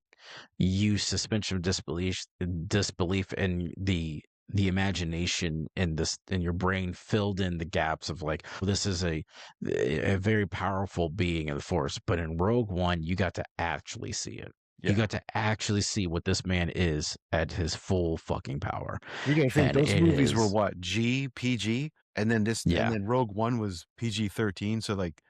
use suspension of disbelief and the imagination and this and your brain filled in the gaps of like, well, this is a very powerful being in the force, but in Rogue One you got to actually see it. You got to actually see what this man is at his full fucking power. You gotta think And those it movies were is, what, PG, and then yeah, Rogue One was PG-13. So like,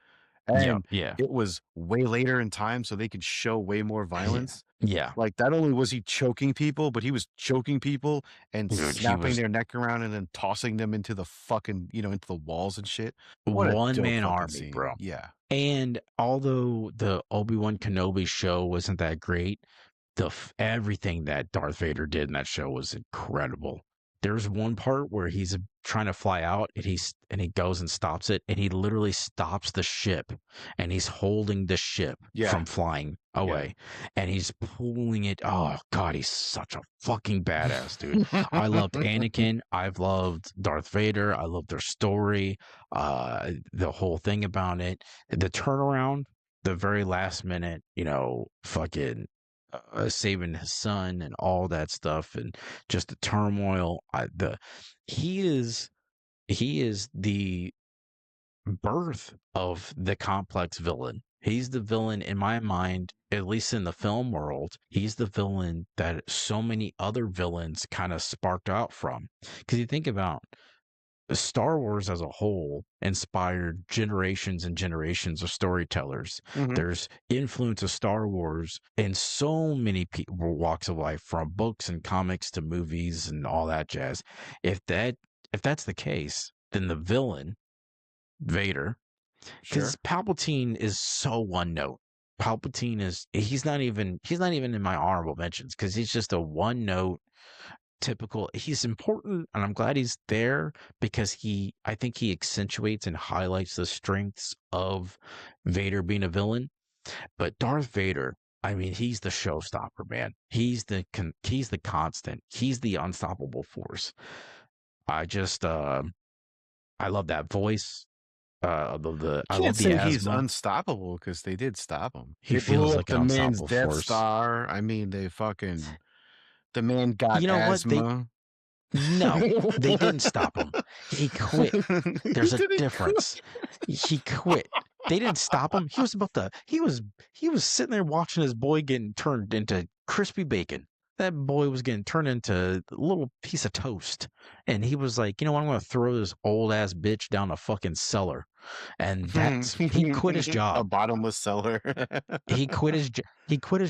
yeah, and yeah, it was way later in time, so they could show way more yeah, violence. yeah. Like, not only was he choking people, but he was choking people and Dude, he snapping was their neck around and then tossing them into the fucking, into the walls and shit. What a one dope man fucking army, scene. bro. Yeah. And although the Obi-Wan Kenobi show wasn't that great, everything that Darth Vader did in that show was incredible. There's one part where he's trying to fly out and he goes and stops it, and he literally stops the ship, and he's holding the ship Yeah. from flying Yeah. away, and he's pulling it. Oh god, he's such a fucking badass, dude. I loved Anakin. I've loved Darth Vader. I love their story, the whole thing about it, the turnaround, the very last minute, fucking saving his son and all that stuff, and just the turmoil. He is he is the birth of the complex villain. He's the villain in my mind, at least in the film world. He's the villain that so many other villains kind of sparked out from. Because you think about Star Wars as a whole inspired generations and generations of storytellers. Mhm. There's influence of Star Wars in so many walks of life, from books and comics to movies and all that jazz. If that's the case, then the villain, Vader, Sure. because Palpatine is so one note. Palpatine is he's not even in my honorable mentions because he's just a one note typical. He's important, and I'm glad he's there because I think he accentuates and highlights the strengths of Vader being a villain. But Darth Vader, I mean, he's the showstopper, man. He's the constant. He's the unstoppable force. I love that voice. I Can't love the say he's asthma. unstoppable because they did stop him. He They blew feels up like an the man's unstoppable Death force. Star. I mean, the man got You know what? asthma. No, they didn't stop him. He quit. He There's a didn't difference. He quit. They didn't stop him. He was sitting there watching his boy getting turned into crispy bacon. That boy was getting turned into a little piece of toast. And he was like, you know what, I'm gonna throw this old ass bitch down a fucking cellar. And he quit his a job. bottomless cellar. He quit his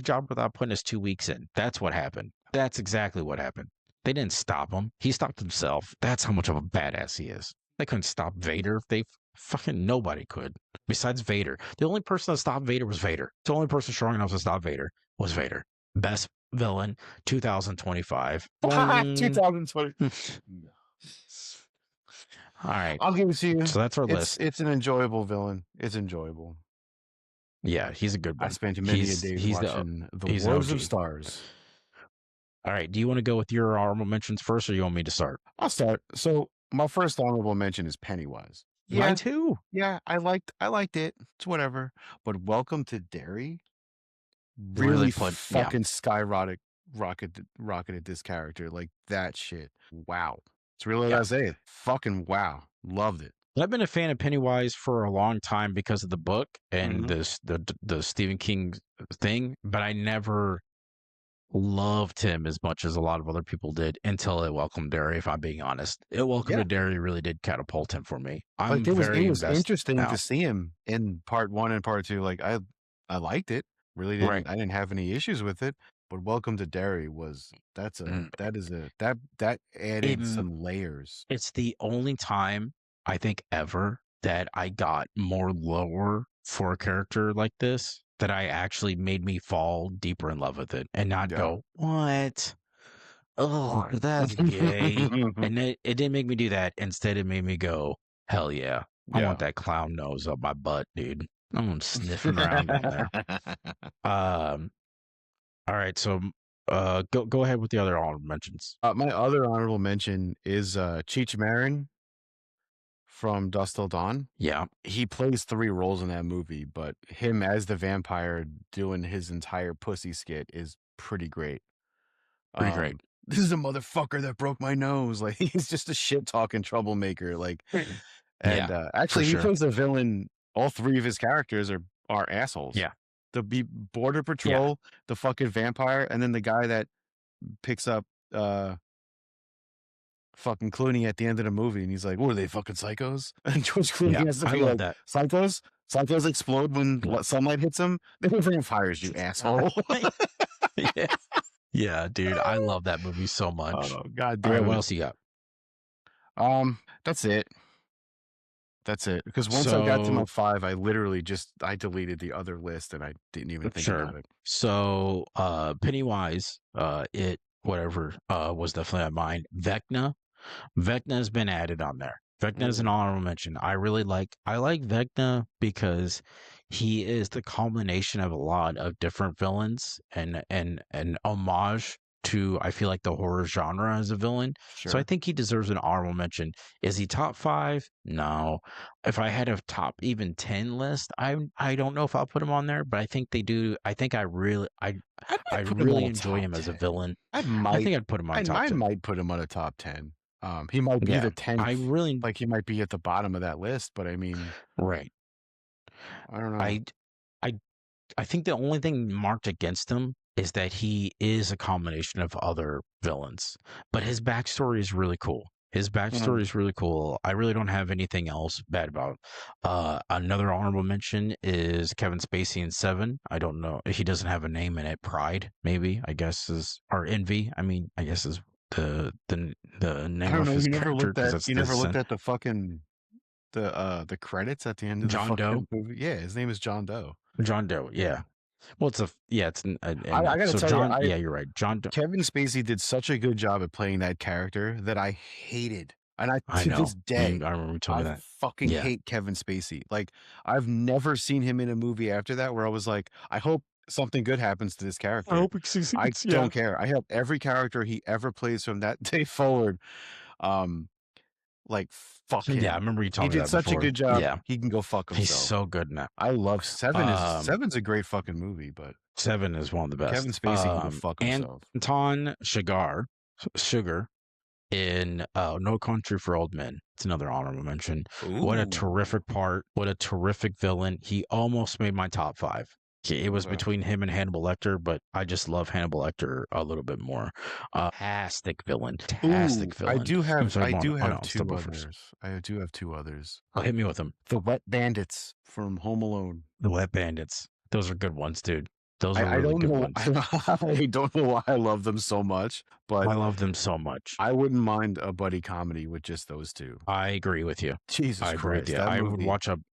job without putting his 2 weeks in. That's what happened. That's exactly what happened. They didn't stop him. He stopped himself. That's how much of a badass he is. They couldn't stop Vader. They fucking nobody could. Besides Vader. The only person that stopped Vader was Vader. The only person strong enough to stop Vader was Vader. Best villain 2025. 2020. All right. I'll give it to you. So that's our list. It's an enjoyable villain. It's enjoyable. Yeah, he's a good one. I spent many a day watching the Wars of Stars. All right. Do you want to go with your honorable mentions first, or you want me to start? I'll start. So my first honorable mention is Pennywise. Mine too. Yeah, I liked it. It's whatever. But Welcome to Derry really fucking rocketed this character. Like that shit. Wow. It's really what I say. Fucking wow. Loved it. I've been a fan of Pennywise for a long time because of the book and the Stephen King thing, but I never loved him as much as a lot of other people did until It Welcome Derry, if I'm being honest. It Welcome to Derry really did catapult him for me. It was interesting to see him in part 1 and part 2. Like I liked it. Really didn't. I didn't have any issues with it. But Welcome to Derry that added some layers. It's the only time I think ever that I got more lore for a character like this that I actually made me fall deeper in love with it and not go, what? Oh, that's gay. And it didn't make me do that. Instead, it made me go, hell yeah. I want that clown nose up my butt, dude. I'm sniffing around in there. All right, so go ahead with the other honorable mentions. My other honorable mention is Cheech Marin from Dusk Till Dawn. Yeah. He plays 3 roles in that movie, but him as the vampire doing his entire pussy skit is pretty great. Pretty great. This is a motherfucker that broke my nose. Like he's just a shit talking troublemaker. Like, and actually he plays a villain. All 3 of his characters are assholes. Yeah. the border Yeah. patrol, the fucking vampire, and then the guy that picks up fucking Clooney at the end of the movie, and he's like, "What are they, fucking psychos?" And George Yeah. Clooney has to I be love like, that. "Psychos? Psychos explode when sunlight hits them? They were vampires, you asshole." Yeah. Yeah, dude. I love that movie so much. Oh, god All right, damn what it. else you got? That's it. That's it. Because once I got to my So 5, I literally I deleted the other list and I didn't even think sure. about it. So Pennywise, it whatever, was definitely on mine. Vecna. Vecna has been added on there. Vecna is an honorable mention. I like Vecna because he is the culmination of a lot of different villains and homage to, I feel like, the horror genre as a villain. So I Sure. think he deserves an honorable mention. Is he top 5? No. If I had a top even 10 list, I don't know if I'll put him on there, but I think they do. I think I I might put him on really a enjoy top him as a 10. villain. I I might think I'd put him on top I 10. might put him on a top 10. He might be Yeah. the 10th. I really Like, he might be at the bottom of that list, but I mean, right. I don't know. I I I think the only thing marked against him is that he is a combination of other villains, but his backstory is really cool. His backstory is really cool. I really don't have anything else bad about. Another honorable mention is Kevin Spacey in Seven. I don't know. He doesn't have a name in it. Pride, maybe. I guess is or Envy. I mean, I guess is the I name don't of know. his character because that's You never this looked at the fucking the credits at the end of the John Doe. fucking movie. Yeah, his name is John Doe. John Doe. Yeah. Well, it's I and gotta so tell you, John. Yeah, you're right. John. Kevin Spacey did such a good job at playing that character that I hated. And I to know. this day, I remember you told me I that. fucking Yeah. hate Kevin Spacey. Like, I've never seen him in a movie after that where I was like, I hope something good happens to this I character. hope it I succeeds. Yeah. don't care. I hope every character he ever plays from that day forward, um, like, fuck Yeah, I him. remember you He told me did that such a before. good job. Yeah. He can go fuck He's himself. so good in that. I love Seven's a great fucking movie, but Seven is one of the Kevin best. Spacey can go fuck himself. Anton Sugar in No Country for Old Men. It's another honorable mention. What a terrific part. What a terrific villain. He almost made my top 5. It was between him and Hannibal Lecter, but I just love Hannibal Lecter a little bit more. Fantastic villain. Fantastic villain. I do have two others. I do have 2 others. Oh, hit me with them. The Wet Bandits from Home Alone. The Wet Bandits. Those are good ones, dude. Those are I really don't good know. ones. I don't know why I love them so much, but I love them so much. I wouldn't mind a buddy comedy with just those 2. I agree with you. Jesus I agree with Christ, you. that I would movie.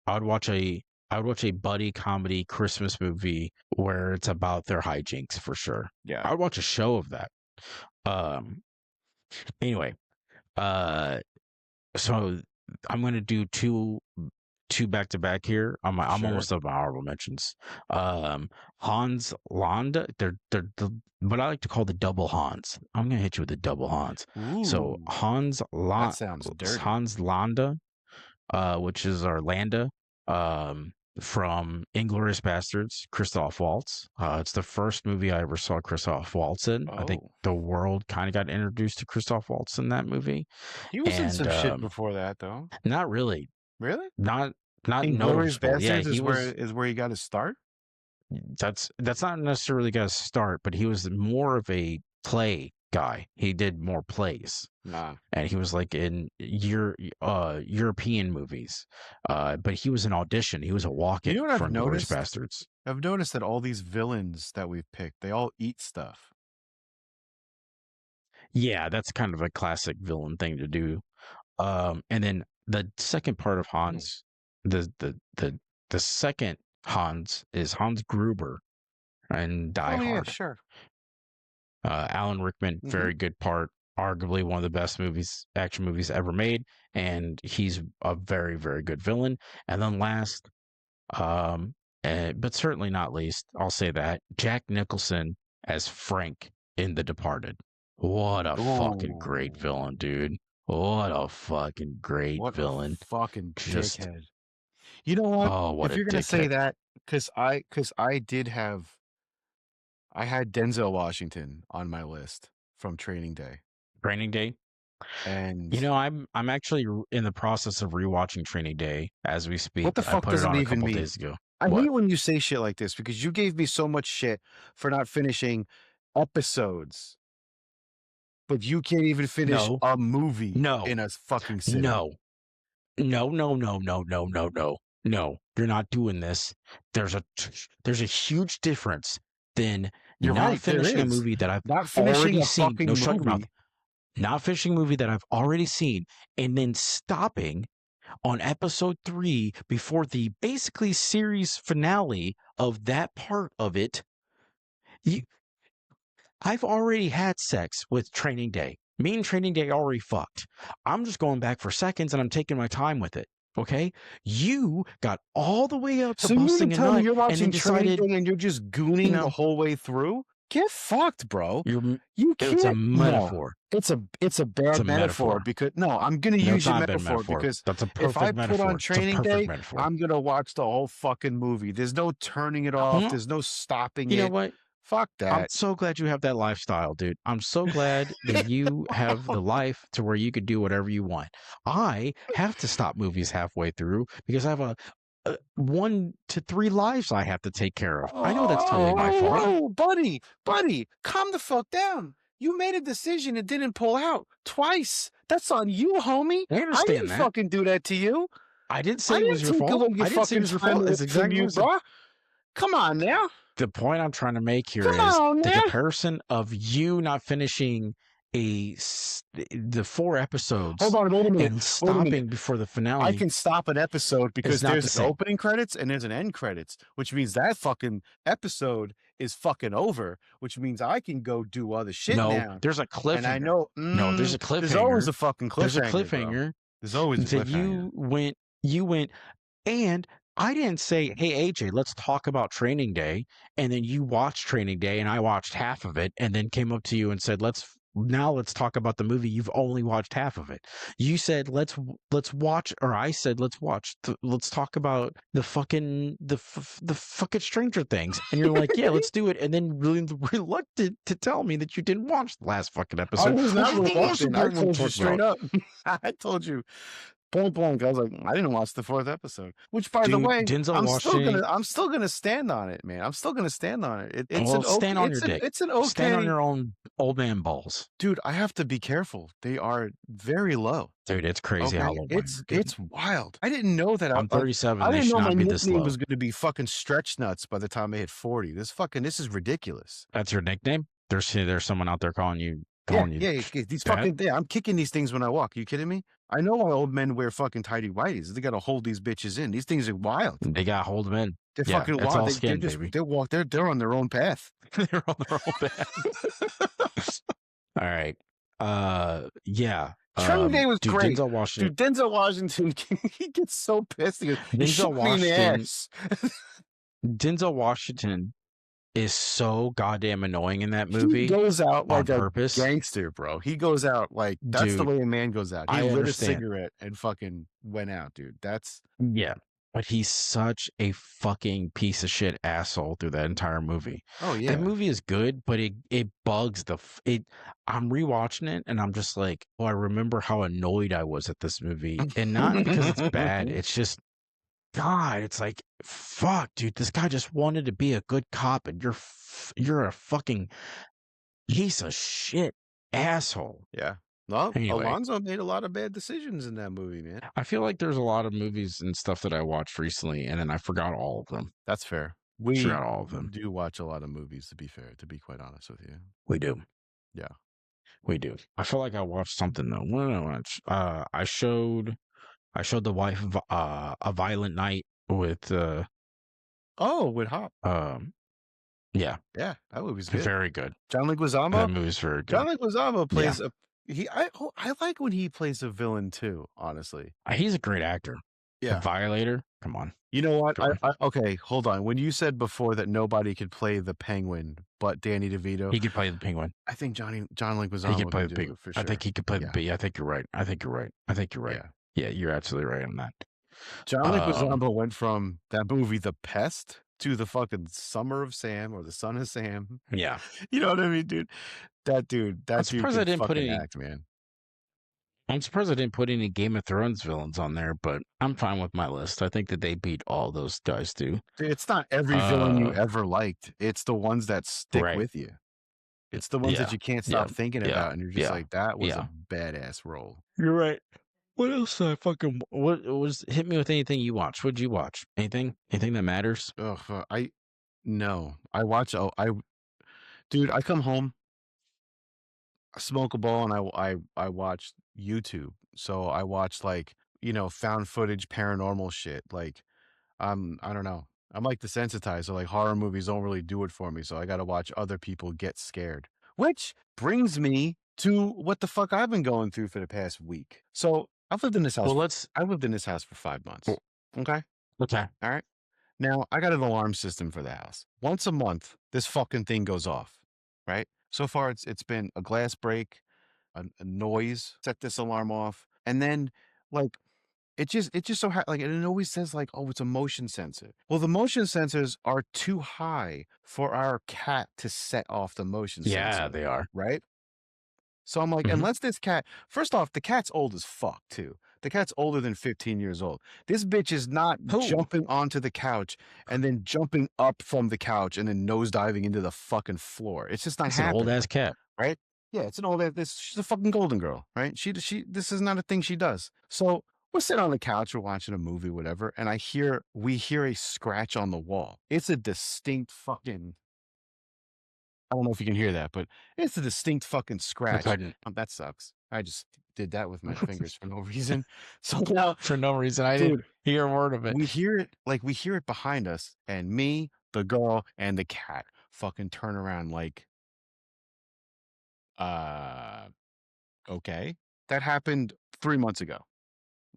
I would watch a buddy comedy Christmas movie where it's about their hijinks for sure. Yeah. I would watch a show of that. Anyway, so I'm gonna do two back to back here. I'm almost up my honorable mentions. Hans Landa, they're what I like to call the double Hans. I'm gonna hit you with the double Hans. So that sounds dirty. Hans Landa, which is Orlando, from Inglourious Bastards, Christoph Waltz. It's the first movie I ever saw Christoph Waltz in. I think the world kind of got introduced to Christoph Waltz in that movie. He was in some shit before that, though. Not really. Really? Not Inglourious noticeable. Yeah, Bastards is where he got his start. That's not necessarily got his start, but he was more of a play guy. He did more plays. And he was like in European movies. But he was an audition. He was a walk-in for Inglourious Bastards. I've noticed that all these villains that we've picked, they all eat stuff. Yeah, that's kind of a classic villain thing to do. And then the second part of Hans, the second Hans is Hans Gruber and Die Hard. Yeah, sure. Alan Rickman, very good part. Arguably one of the best action movies ever made, and he's a very, very good villain. And then last, but certainly not least, I'll say that Jack Nicholson as Frank in The Departed. What a fucking great villain, dude! What a fucking great villain! A fucking dickhead. You know what? Oh, what if you're gonna say that, because I had Denzel Washington on my list from Training Day. Training Day. And I'm actually in the process of rewatching Training Day as we speak. What the fuck does it even mean? Days ago. I What? hate when you say shit like this because you gave me so much shit for not finishing episodes, but you can't even finish No, a movie no, in a fucking sitting. no, no, no, no, no, no, no, no, no. You're not doing this. There's a huge difference than You're not right, there finishing a is. movie that I've Not finishing already a seen. No, fucking shut your mouth. movie. Not finishing a movie that I've already seen and then stopping on episode 3 before the basically series finale of that part of it. I've already had sex with Training Day. Me and Training Day already fucked. I'm just going back for seconds and I'm taking my time with it. Okay? You got all the way up to So you mean busting to a tell me nut you're and then watching Training decided, Day and you're just gooning the no, whole way through? Get fucked, bro. you're You it's a can't. No, metaphor. it's a It's a bad metaphor metaphor. because no, I'm gonna No, it's use your not a bad metaphor metaphor. because That's a if I perfect put on metaphor. It's a Training perfect Day, metaphor. I'm gonna watch the whole fucking movie. There's no turning it off. Well, There's no stopping you know it. what? Fuck I'm that. so glad you have that lifestyle, dude. I'm so glad that you have the life to where you could do whatever you want. I have to stop movies halfway through because I have a 1 to 3 lives I have to take care of. I know that's totally my fault. Oh, buddy, calm the fuck down. You made a decision and didn't pull out twice. That's on you, homie. I I understand didn't that. fucking do that to you. I didn't I say it was didn't your take fault. away your I didn't say it fucking was your time fault. away It's from exactly you, what bro. Come on now. the point I'm trying to make here Come is on the now. comparison of you not finishing the 4 episodes Hold on, wait a minute. and Wait a minute. stopping before the I finale can stop an episode because is not the there's an same. opening credits and there's an end credits, which means that fucking episode is fucking over, which means I can go do other shit No, now. there's a cliffhanger. And I know, No, there's a cliffhanger. there's always a fucking cliffhanger. There's a Bro. cliffhanger There's always a that cliffhanger. you went, and I didn't say, hey, AJ, let's talk about Training Day. And then you watched Training Day and I watched half of it and then came up to you and said, let's talk about the movie. You've only watched half of it. You said, let's watch, or I said, let's talk about the fucking Stranger Things. And you're like, yeah, let's do it. And then really reluctant to tell me that you didn't watch the last fucking episode. I was not reluctant. I told you talk straight about. up. I told you point blank. I was like, I didn't watch the 4th episode. Which, by the Dude, way, Denzel I'm still gonna stand on it, man. I'm still gonna stand on it. It's well, an okay, stand on your dick. It's an okay. Stand on your own old man balls, dude. I have to be careful. They are very low. dude. It's crazy Okay? how low. It's wild. I didn't know that. I'm 37. I They didn't should know my not be this nickname low. was going to be fucking Stretch Nuts by the time I hit 40. This is ridiculous. That's your nickname? There's someone out there calling you. Yeah, these fucking. Yeah, I'm kicking these things when I walk. Are you kidding me? I know why old men wear fucking tighty whities. They got to hold these bitches in. These things are wild. They got to hold them in. They're Yeah, fucking it's wild. all skin, They're baby. They're on their own path. They're on their own path. All right. Yeah. Training Day was great. Denzel Washington. Dude, Denzel Washington, he gets so pissed. He goes, "You Denzel shoot me in the Washington- ass." Denzel Washington is so goddamn annoying in that movie. He goes out on like a purpose. gangster, bro. He goes out like that's the Dude, way a man goes out. He I lit understand. a cigarette and fucking went out, dude. That's Yeah. But he's such a fucking piece of shit asshole through that entire movie. oh yeah. That movie is good, but it bugs it. I'm rewatching it and I'm just like, oh, I remember how annoyed I was at this movie, and not because it's bad. It's just, God, it's like, fuck, dude, this guy just wanted to be a good cop, and you're a fucking piece of shit asshole. Yeah. Well, Anyway. Alonzo made a lot of bad decisions in that movie, man. I feel like there's a lot of movies and stuff that I watched recently, and then I forgot all of them. That's fair. We Forgot all of them. do watch a lot of movies, to be fair, to be quite honest with you. We do. Yeah. We do. I feel like I watched something though. What did I watch? I showed the wife A Violent Night with Oh, with Hop. yeah, Yeah, that movie's good. very good. John Leguizamo. That movie's very good. John Leguizamo plays I like when he plays a villain too, honestly. He's a great actor. Yeah. The Violator. Come on. You know what? Sure. Okay, hold on. When you said before that nobody could play the Penguin but Danny DeVito, He could play the Penguin. I think John Leguizamo He could play can the do Penguin. it for sure. I think he could play the Penguin. I think you're right. I think you're right. Yeah. Yeah, you're absolutely right on that. John Leguizamo went from that movie The Pest to the fucking Summer of Sam or the Son of Sam. Yeah. You know what I mean, dude? That dude surprised I can didn't put fucking any- act, man. I'm surprised I didn't put any Game of Thrones villains on there, but I'm fine with my list. I think that they beat all those guys too. It's not every villain you Uh, ever liked. It's the ones that stick right. with you. It's the ones that Yeah. you can't Yeah. stop thinking Yeah. about, and you're just Yeah. like, that was a Yeah. badass role. You're right. What else I fucking what was hit me with anything you watched? What'd you watch? Anything? Anything that matters? Ugh, no, I watch. Oh, dude, I come home, I smoke a ball, and I watch YouTube. So I watch like found footage, paranormal shit. Like I don't know. I'm like desensitized, so like horror movies don't really do it for me. So I got to watch other people get scared. Which brings me to what the fuck I've been going through for the past week. So I've lived in this house. Well, let's. I lived in this house for 5 months. Okay. Okay. All right. Now I got an alarm system for the house. Once a month, this fucking thing goes off. Right. So far, it's been a glass break, a noise set this alarm off, and then like it just so like it always says like, oh, it's a motion sensor. Well, the motion sensors are too high for our cat to set off the motion Yeah, sensor, they are. right? So I'm like, Hmm. unless this cat, first off, the cat's old as fuck too. The cat's older than 15 years old. This bitch is not Who? jumping onto the couch and then jumping up from the couch and then nosediving into the fucking floor. It's just not It's an old happening, ass cat. right? Yeah, it's an old this. She's a fucking golden girl, right? She. This is not a thing she does. So we're sitting on the couch, we're watching a movie, whatever, and we hear a scratch on the wall. It's a distinct fucking. I don't know if you can hear that, but it's a distinct fucking I scratch. couldn't. That sucks. I just did that with my fingers for no reason. So now, For no reason. I didn't dude, hear a word of it. we hear it behind us, and me, the girl, and the cat fucking turn around like, uh, okay. That happened 3 months ago.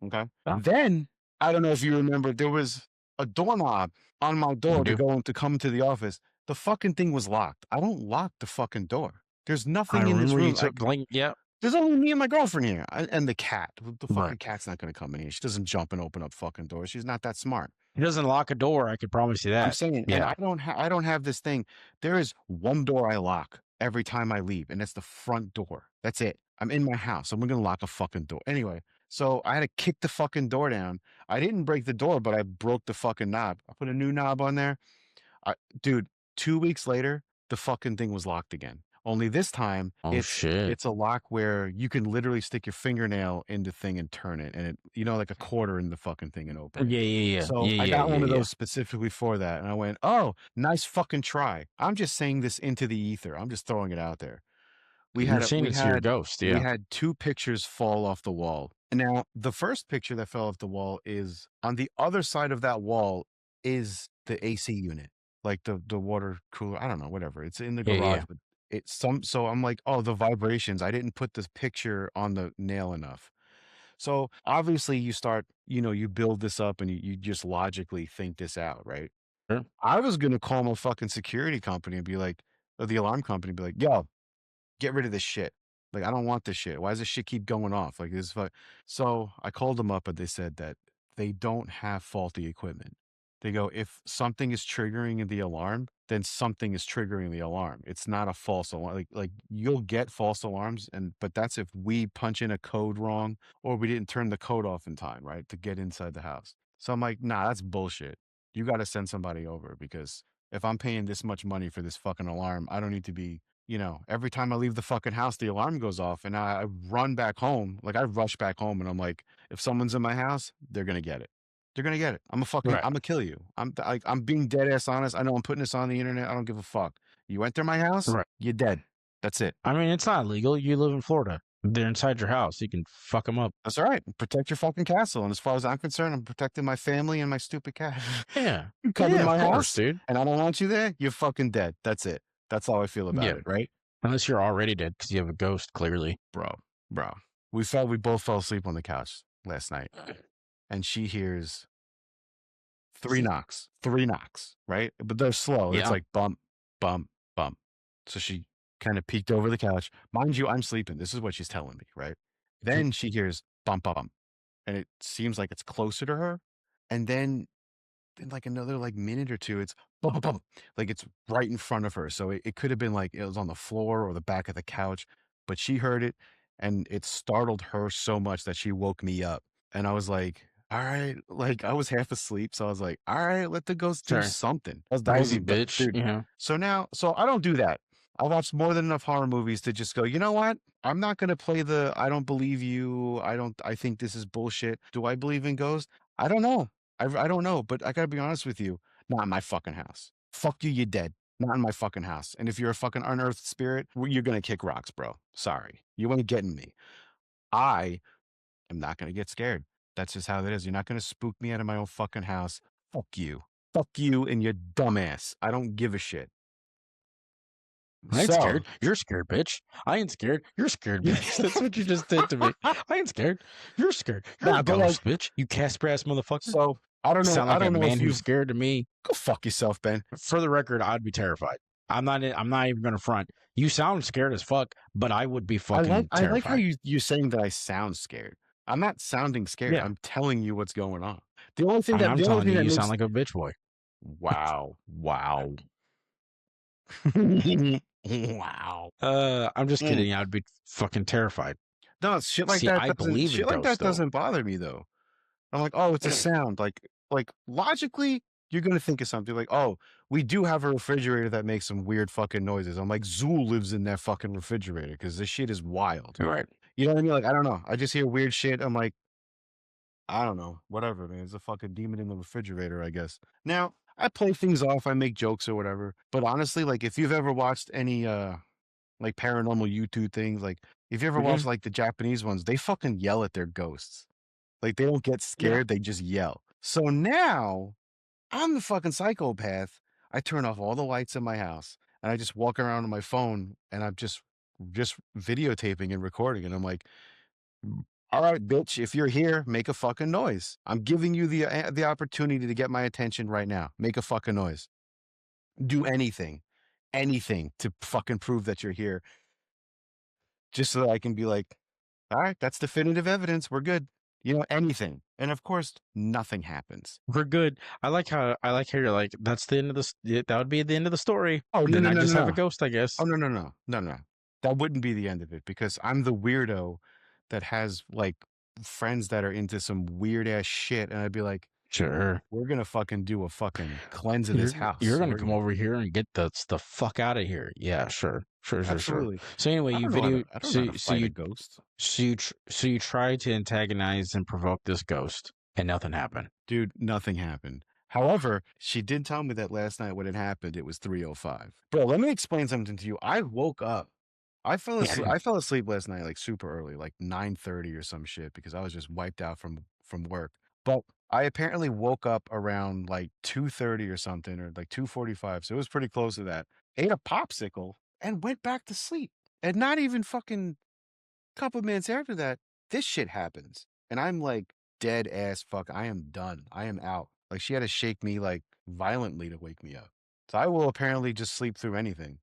Okay. Oh, Then I don't know if you remember, there was a doorknob on my I door to do. come to the office. The fucking thing was locked. I don't lock the fucking door. There's I nothing in this remember you room. took blank. Yeah. There's only me and my girlfriend here, and the cat. The Right. fucking cat's not gonna come in here. She doesn't jump and open up fucking doors. She's not that smart. He doesn't lock a door. I can promise you I'm that. saying, and Yeah. I don't have this thing. There is one door I lock every time I leave, and that's the front door. That's it. I'm in my house. I'm gonna lock a fucking door. Anyway, so I had to kick the fucking door down. I didn't break the door, but I broke the fucking knob. I put a new knob on there. Dude, 2 weeks later, the fucking thing was locked again. Only this time, Oh shit. it's a lock where you can literally stick your fingernail in the thing and turn it, and it like a quarter in the fucking thing and open it. Yeah. Yeah. Yeah. So Yeah. I Yeah. got Yeah. one of Yeah. those specifically for that, and I went, "Oh, nice fucking try." I'm just saying this into the ether. I'm just throwing it out there. We You're had a, saying it's your ghost. we Yeah. had two pictures fall off the wall. Now, the first picture that fell off the wall is on the other side of that wall is the AC unit, like the water cooler. I don't know, whatever. It's in the Yeah. garage, Yeah. but it's some. So I'm like, oh, the vibrations. I didn't put this picture on the nail enough. So obviously, you start, you build this up, and you just logically think this out, right? Sure. I was gonna call my fucking security company and be like, or the alarm company, be like, yo, get rid of this shit. Like, I don't want this shit. Why does this shit keep going off? Like, this. So I called them up, and they said that they don't have faulty equipment. They go, if something is triggering the alarm, then something is triggering the alarm. It's not a false alarm. Like you'll get false alarms, but that's if we punch in a code wrong or we didn't turn the code off in time, right, to get inside the house. So I'm like, nah, that's bullshit. You got to send somebody over, because if I'm paying this much money for this fucking alarm, I don't need to be, every time I leave the fucking house, the alarm goes off, and I run back home. Like, I rush back home, and I'm like, if someone's in my house, they're going to get it. They're going to get it. I'm Right. going to kill you. I'm being dead ass honest. I know I'm putting this on the internet. I don't give a fuck. You enter my house, Right. you're dead. That's it. I mean, it's not illegal. You live in Florida. They're inside your house. You can fuck them up. That's all right. Protect your fucking castle. And as far as I'm concerned, I'm protecting my family and my stupid cat. Yeah. You come Yeah, in my of course, house, dude. and I don't want you there, you're fucking dead. That's it. That's how I feel about Yeah. it, right? Unless you're already dead because you have a ghost, clearly. Bro. We both fell asleep on the couch last night, and she hears three knocks, right? But they're slow. It's Yeah. like bump, bump, bump. So she kind of peeked over the couch. Mind you, I'm sleeping. This is what she's telling me, right? Then she hears bump, bump, bump, and it seems like it's closer to her. And then in like another like minute or two, it's bump, bump, bump. Like it's right in front of her. So it could have been like it was on the floor or the back of the couch, but she heard it. and it startled her so much that she woke me up. And I was like, all right, like I was half asleep. So I was like, all right, let the ghost do Sure. something. Crazy bitch. Dude. So I don't do that. I watched more than enough horror movies to just go, you know what? I'm not going to play the, I don't believe you. I think this is bullshit. Do I believe in ghosts? I don't know. I don't know, but I got to be honest with you. Not in my fucking house. Fuck you, you're dead. Not in my fucking house. And if you're a fucking unearthed spirit, you're going to kick rocks, bro. Sorry. You ain't getting me. I am not going to get scared. That's just how it is. You're not going to spook me out of my own fucking house. Fuck you. Fuck you and your dumbass. I don't give a shit. I ain't So, scared. You're scared, bitch. I ain't scared. You're scared, bitch. That's what you just did to me. I ain't scared. You're scared. You're nah, a ghost, bitch. You Casper ass motherfucker. So I don't You know. sound I like a don't know man if who's you've scared to me. go fuck yourself, Ben. For the record, I'd be terrified. I'm not even gonna front. You sound scared as fuck, but I would be fucking I like how terrified. you're saying that I sound scared. I'm not sounding scared. Yeah. I'm telling you what's going on. And I'm The only telling thing you, that you sound makes like a bitch boy. wow. Wow. I'm just Mm. kidding. I'd be fucking terrified. No, See, I believe in shit like ghosts that though. doesn't bother me though. I'm like, oh, it's a sound. Like logically, you're gonna think of something like, oh, we do have a refrigerator that makes some weird fucking noises. I'm like, Zool lives in that fucking refrigerator because this shit is wild. Right. You know what I mean? Like, I don't know. I just hear weird shit. I'm like, I don't know. Whatever, man. It's a fucking demon in the refrigerator, I guess. Now, I play things off, I make jokes or whatever. But honestly, like if you've ever watched any like paranormal YouTube things, like if you ever Mm-hmm. watch like the Japanese ones, they fucking yell at their ghosts. Like they don't get Yeah. scared, they just yell. So now I'm the fucking psychopath. I turn off all the lights in my house and I just walk around on my phone and I'm just videotaping and recording. And I'm like, all right, bitch, if you're here, make a fucking noise. I'm giving you the opportunity to get my attention right now. Make a fucking noise. Do anything, anything to fucking prove that you're here, just so that I can be like, all right, that's definitive evidence. We're good. You know, anything. And of course, nothing happens. We're good. I like how you're like, that's the end of that would be the end of the story. Oh, no, Then no, I no, just no, have a no. ghost, I guess. Oh, no, no, no, no, no. That wouldn't be the end of it because I'm the weirdo that has like friends that are into some weird ass shit. And I'd be like, Sure. we're going to fucking do a fucking cleanse of this You're house. gonna come over here and get the fuck out of here. Yeah, sure. Sure. Absolutely. So anyway, I you don't know how video to, I don't know how to fight a ghost. so you try to antagonize and provoke this ghost and nothing happened. Dude, nothing happened. However, she did tell me that last night when it happened, it was 3:05. Bro, let me explain something to you. I woke up. I fell asleep last night like super early, like 9:30 or some shit because I was just wiped out from work. But I apparently woke up around like 2:30 or something or like 2:45. So it was pretty close to that. Ate a popsicle and went back to sleep. And not even fucking couple minutes after that, this shit happens. And I'm like dead ass fuck. I am done. I am out. Like she had to shake me like violently to wake me up. So I will apparently just sleep through anything.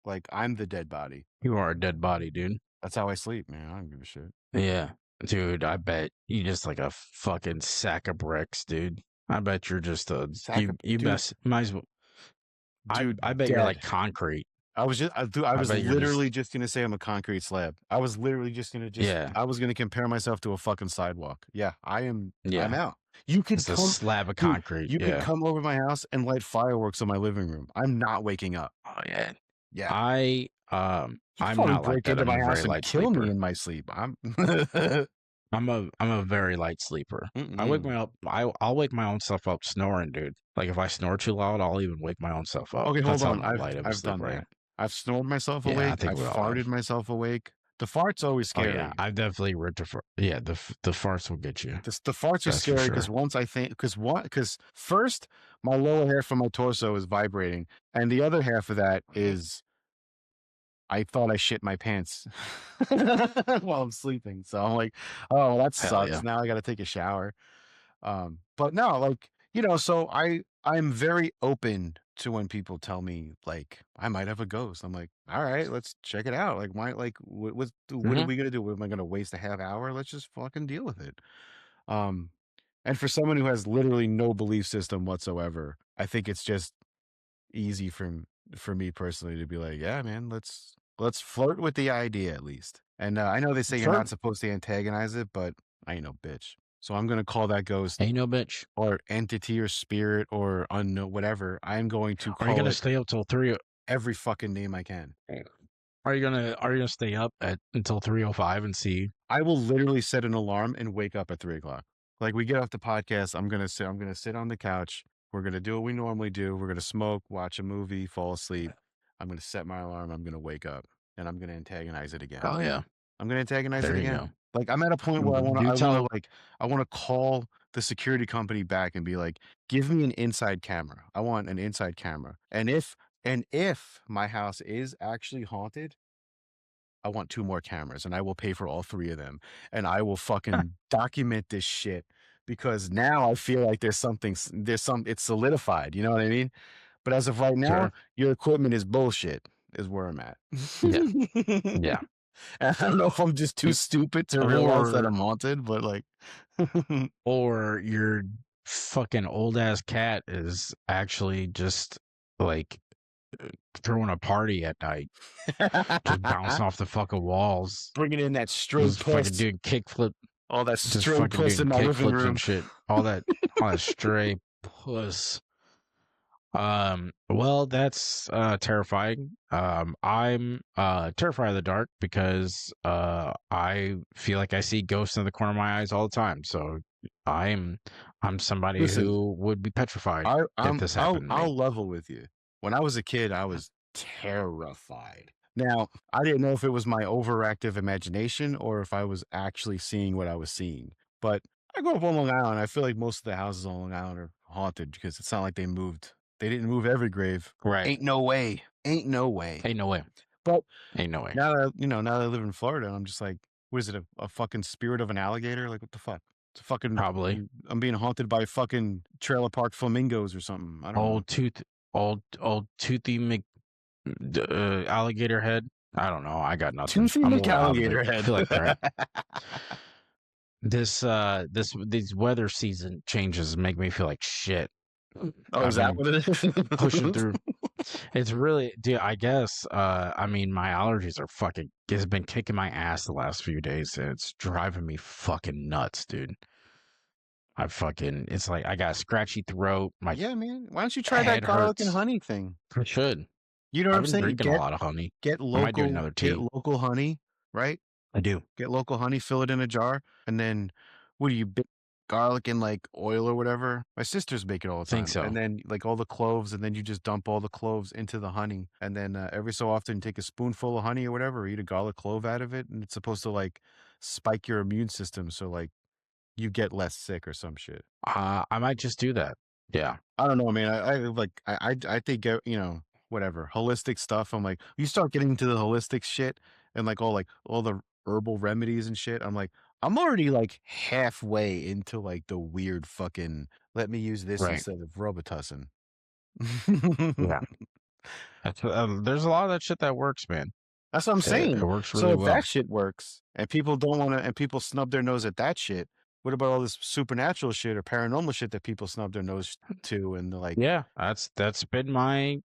Like I'm the dead body. You are a dead body, dude. That's how I sleep, man. I don't give a shit. Yeah. Dude, I bet you just like a fucking sack of bricks, dude. I bet you're just a you Dude, best might as well I bet you're like dead. concrete. I was I bet you're just literally just gonna say I'm a concrete slab. I was literally just gonna yeah. I was gonna compare myself to a fucking sidewalk. Yeah, I'm Yeah. out. You could It's a come, slab of dude, concrete. you could Yeah. come over my house and light fireworks in my living room. I'm not waking up. Oh yeah. Yeah. You I'm probably not like break that. into I'm my a very house and light kill me sleeper. in my sleep. I'm I'm a very light sleeper. I wake Mm-mm. me up. I'll wake my own self up snoring, dude. Like if I snore too loud, I'll even wake my own self up. Okay, hold That's how on. light of a I've done sleeper I am. that. I've snored myself Yeah, I awake. think I've we all have. farted myself awake. The fart's always Oh yeah, scary. I've definitely ripped yeah, the farts will get you. The farts are That's for scary sure. because once I think because first my lower half of my torso is vibrating, and the other half of that is I thought I shit my pants while I'm sleeping. So I'm like, oh, that Hell sucks. yeah. Now I got to take a shower. But no, like, you know, so I'm very open to when people tell me like I might have a ghost. I'm like, all right, let's check it out. Like, why? Like, what are Hmm. we gonna do? Am I gonna waste a half hour? Let's just fucking deal with it. Um, and for someone who has literally no belief system whatsoever, I think it's just easy for me personally to be like, yeah, man, let's flirt with the idea at least. And I know they say you're not supposed to antagonize it, but I ain't no bitch. So I'm gonna call that ghost Ain't no bitch. or entity or spirit or unknown whatever. I'm going to Are you call gonna it stay up till 3? every fucking name I can. Are you gonna stay up until 3:05 and see? I will literally set an alarm and wake up at 3:00. Like we get off the podcast, I'm gonna sit on the couch. We're gonna do what we normally do. We're gonna smoke, watch a movie, fall asleep. I'm gonna set my alarm. I'm gonna wake up and I'm gonna antagonize it again. Oh yeah, I'm gonna antagonize it there you again. go. Like I'm at a point where Do tell. I wanna call the security company back and be like, give me an inside camera. I want an inside camera. And if my house is actually haunted, I want 2 more cameras and I will pay for all 3 of them. And I will fucking document this shit because now I feel like it's solidified. You know what I mean? But as of right now, Sure. your equipment is bullshit, is where I'm at. Yeah. Yeah. And I don't know if I'm just too stupid to realize that I'm haunted, but like, or your fucking old ass cat is actually just like throwing a party at night, just bouncing off the fucking walls, bringing in that stray just fucking puss, doing kickflip, all that just stray fucking puss doing in my living kickflips room. and shit, all that stray puss. Well, that's terrifying. I'm terrified of the dark because I feel like I see ghosts in the corner of my eyes all the time. So I'm somebody who would be petrified if this happened to me. I'll level with you. When I was a kid, I was terrified. Now, I didn't know if it was my overactive imagination or if I was actually seeing what I was seeing. But I grew up on Long Island. I feel like most of the houses on Long Island are haunted because it's not like they moved. They didn't move every grave. Right. Ain't no way. Ain't no way. Ain't no way. But ain't no way. Now that now that I live in Florida, I'm just like, what is it? A fucking spirit of an alligator? Like what the fuck? It's a fucking Probably. I'm being haunted by fucking trailer park flamingos or something. I don't know. Old toothy alligator head. I don't know. I got nothing. Toothy alligator head. I feel like they're these weather season changes make me feel like shit. Oh, is that what it is? Pushing through. It's really, dude, I guess, I mean, my allergies are fucking, it's been kicking my ass the last few days, and it's driving me fucking nuts, dude. It's like, I got a scratchy throat. Yeah, man. Why don't you try that garlic and honey thing? I should. You know what I'm saying? Drinking a lot of honey. Get local honey, right? I do. Get local honey, fill it in a jar, and then what do you garlic and like oil or whatever? My sisters make it all the time. Think so. And then like all the cloves, and then you just dump all the cloves into the honey, and then every so often take a spoonful of honey or whatever, or eat a garlic clove out of it, and it's supposed to like spike your immune system, so like you get less sick or some shit. I might just do that. Yeah. I don't know, man. I think whatever holistic stuff. I'm like, you start getting into the holistic shit and like all the herbal remedies and shit. I'm like, I'm already like halfway into like the weird fucking let me use this instead of Robitussin. Yeah. There's a lot of that shit that works, man. That's what I'm saying. It works really well. So if that shit works and people don't want to, and people snub their nose at that shit, what about all this supernatural shit or paranormal shit that people snub their nose to? And they're like, yeah, that's been my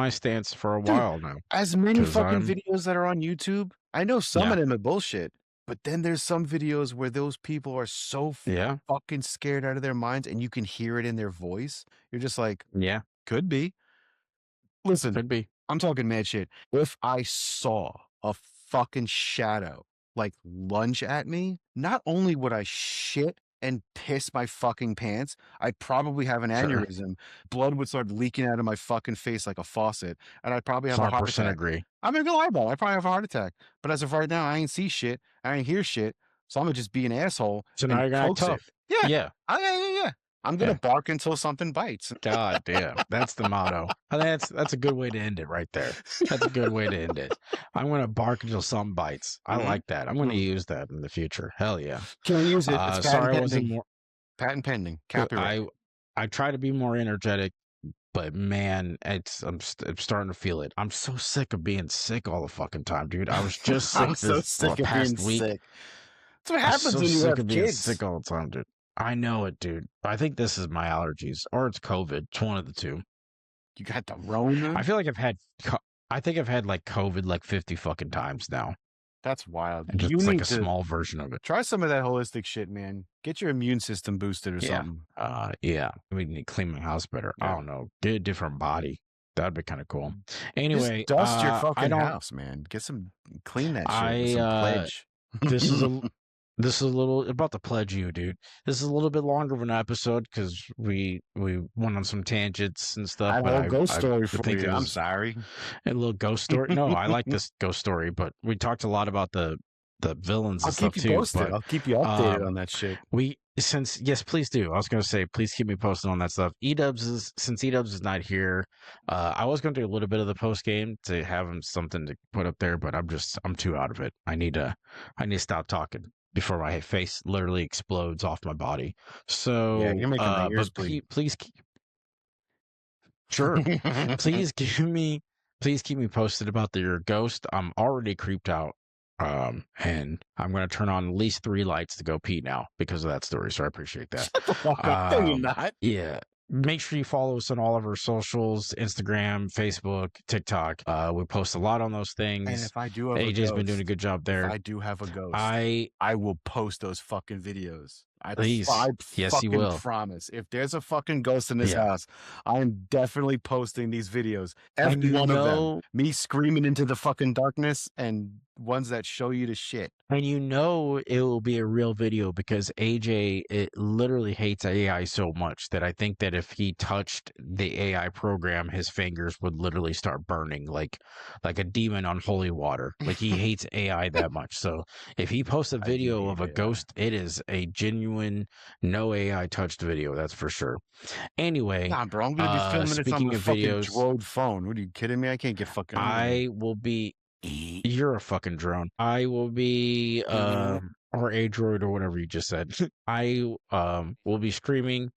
stance for a while now. As many fucking videos that are on YouTube, I know some of them are bullshit, but then there's some videos where those people are so fucking scared out of their minds, and you can hear it in their voice. You're just like, yeah, could be. Listen, could be. I'm talking mad shit. If I saw a fucking shadow like lunge at me, not only would I shit and piss my fucking pants, I'd probably have an aneurysm. Blood would start leaking out of my fucking face like a faucet, and I'd probably have a heart attack. Agree. I'm not gonna lie about it. I probably have a heart attack. But as of right now, I ain't see shit. I ain't hear shit. So I'm gonna just be an asshole. So now you're gonna tough. Yeah. Yeah. Yeah. I'm gonna bark until something bites. God damn, that's the motto. That's a good way to end it right there. That's a good way to end it. I'm gonna bark until something bites. I like that. I'm gonna use that in the future. Hell yeah. Can I use it? It's sorry, I wasn't more patent pending. Copyright. I try to be more energetic, but man, I'm starting to feel it. I'm so sick of being sick all the fucking time, dude. I was just sick this past week. Sick. That's what happens when you have kids. Being sick all the time, dude. I know it, dude. I think this is my allergies, or it's COVID. It's one of the two. You got the Rona? I feel like I've had like COVID like 50 fucking times now. That's wild. And just You like need a to small version of it. try some of that holistic shit, man. Get your immune system boosted or something. Yeah. We need to clean my house better. I don't know. Get a different body. That'd be kind of cool. Anyway, just dust your I fucking don't. house, man. Clean that shit with some pledge. This is a little about to pledge you, dude. This is a little bit longer of an episode because we went on some tangents and stuff. I have but a ghost story for think you. I'm sorry. A little ghost story. No, I like this ghost story, but we talked a lot about the villains and stuff too. But I'll keep you updated on that shit. Yes, please do. I was going to say, please keep me posted on that stuff. Since Edubz is not here, I was going to do a little bit of the post game to have him something to put up there, but I'm too out of it. I need to stop talking before my face literally explodes off my body. So yeah, you're making my ears bleed. Please sure. Please keep me posted about your ghost. I'm already creeped out. And I'm going to turn on at least 3 lights to go pee now because of that story. So I appreciate that. Shut the fuck up. No, you're not. Yeah. Make sure you follow us on all of our socials, Instagram, Facebook, TikTok. We post a lot on those things. And if I do have AJ's been doing a good job there. If I do have a ghost, I will post those fucking videos. Please. Yes, you will. Promise. If there's a fucking ghost in this house, I'm definitely posting these videos. Every one of them. Me screaming into the fucking darkness and ones that show you the shit. And it will be a real video because AJ literally hates AI so much that I think that if he touched the AI program, his fingers would literally start burning like a demon on holy water. Like he hates AI that much. So if he posts a video of a ghost, it is a genuine no AI touched video. That's for sure. Anyway, nah, bro, I'm gonna be filming this on my fucking Droid phone. What are you kidding me? I can't get fucking. I will be. You're a fucking drone. I will be or a droid or whatever you just said. I will be streaming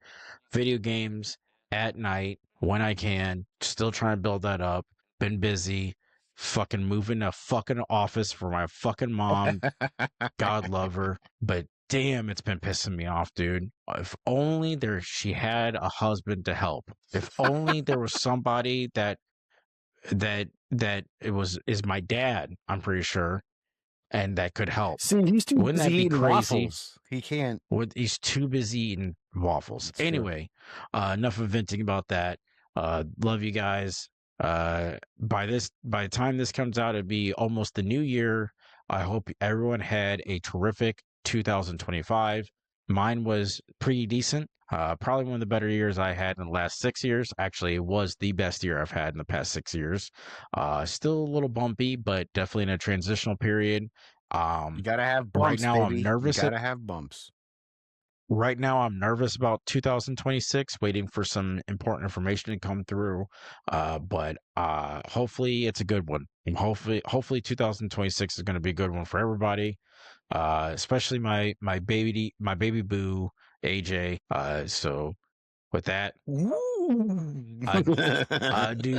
video games at night when I can. Still trying to build that up. Been busy. Fucking moving a fucking office for my fucking mom. God love her. But damn, it's been pissing me off, dude. If only she had a husband to help. If only there was somebody that is my dad, I'm pretty sure, and that could help. See, he's too busy eating waffles. He can't. He's too busy eating waffles. That's anyway, enough of venting about that. Love you guys. By the time this comes out, it'd be almost the new year. I hope everyone had a terrific 2025. Mine was pretty decent. Probably one of the better years I had in the last 6 years. Actually, it was the best year I've had in the past 6 years. Still a little bumpy, but definitely in a transitional period. You gotta have bumps. Right now, baby. I'm nervous. You gotta have bumps. Right now, I'm nervous about 2026, waiting for some important information to come through. But hopefully, it's a good one. And hopefully, 2026 is going to be a good one for everybody. Especially my baby boo AJ. So with that, I do.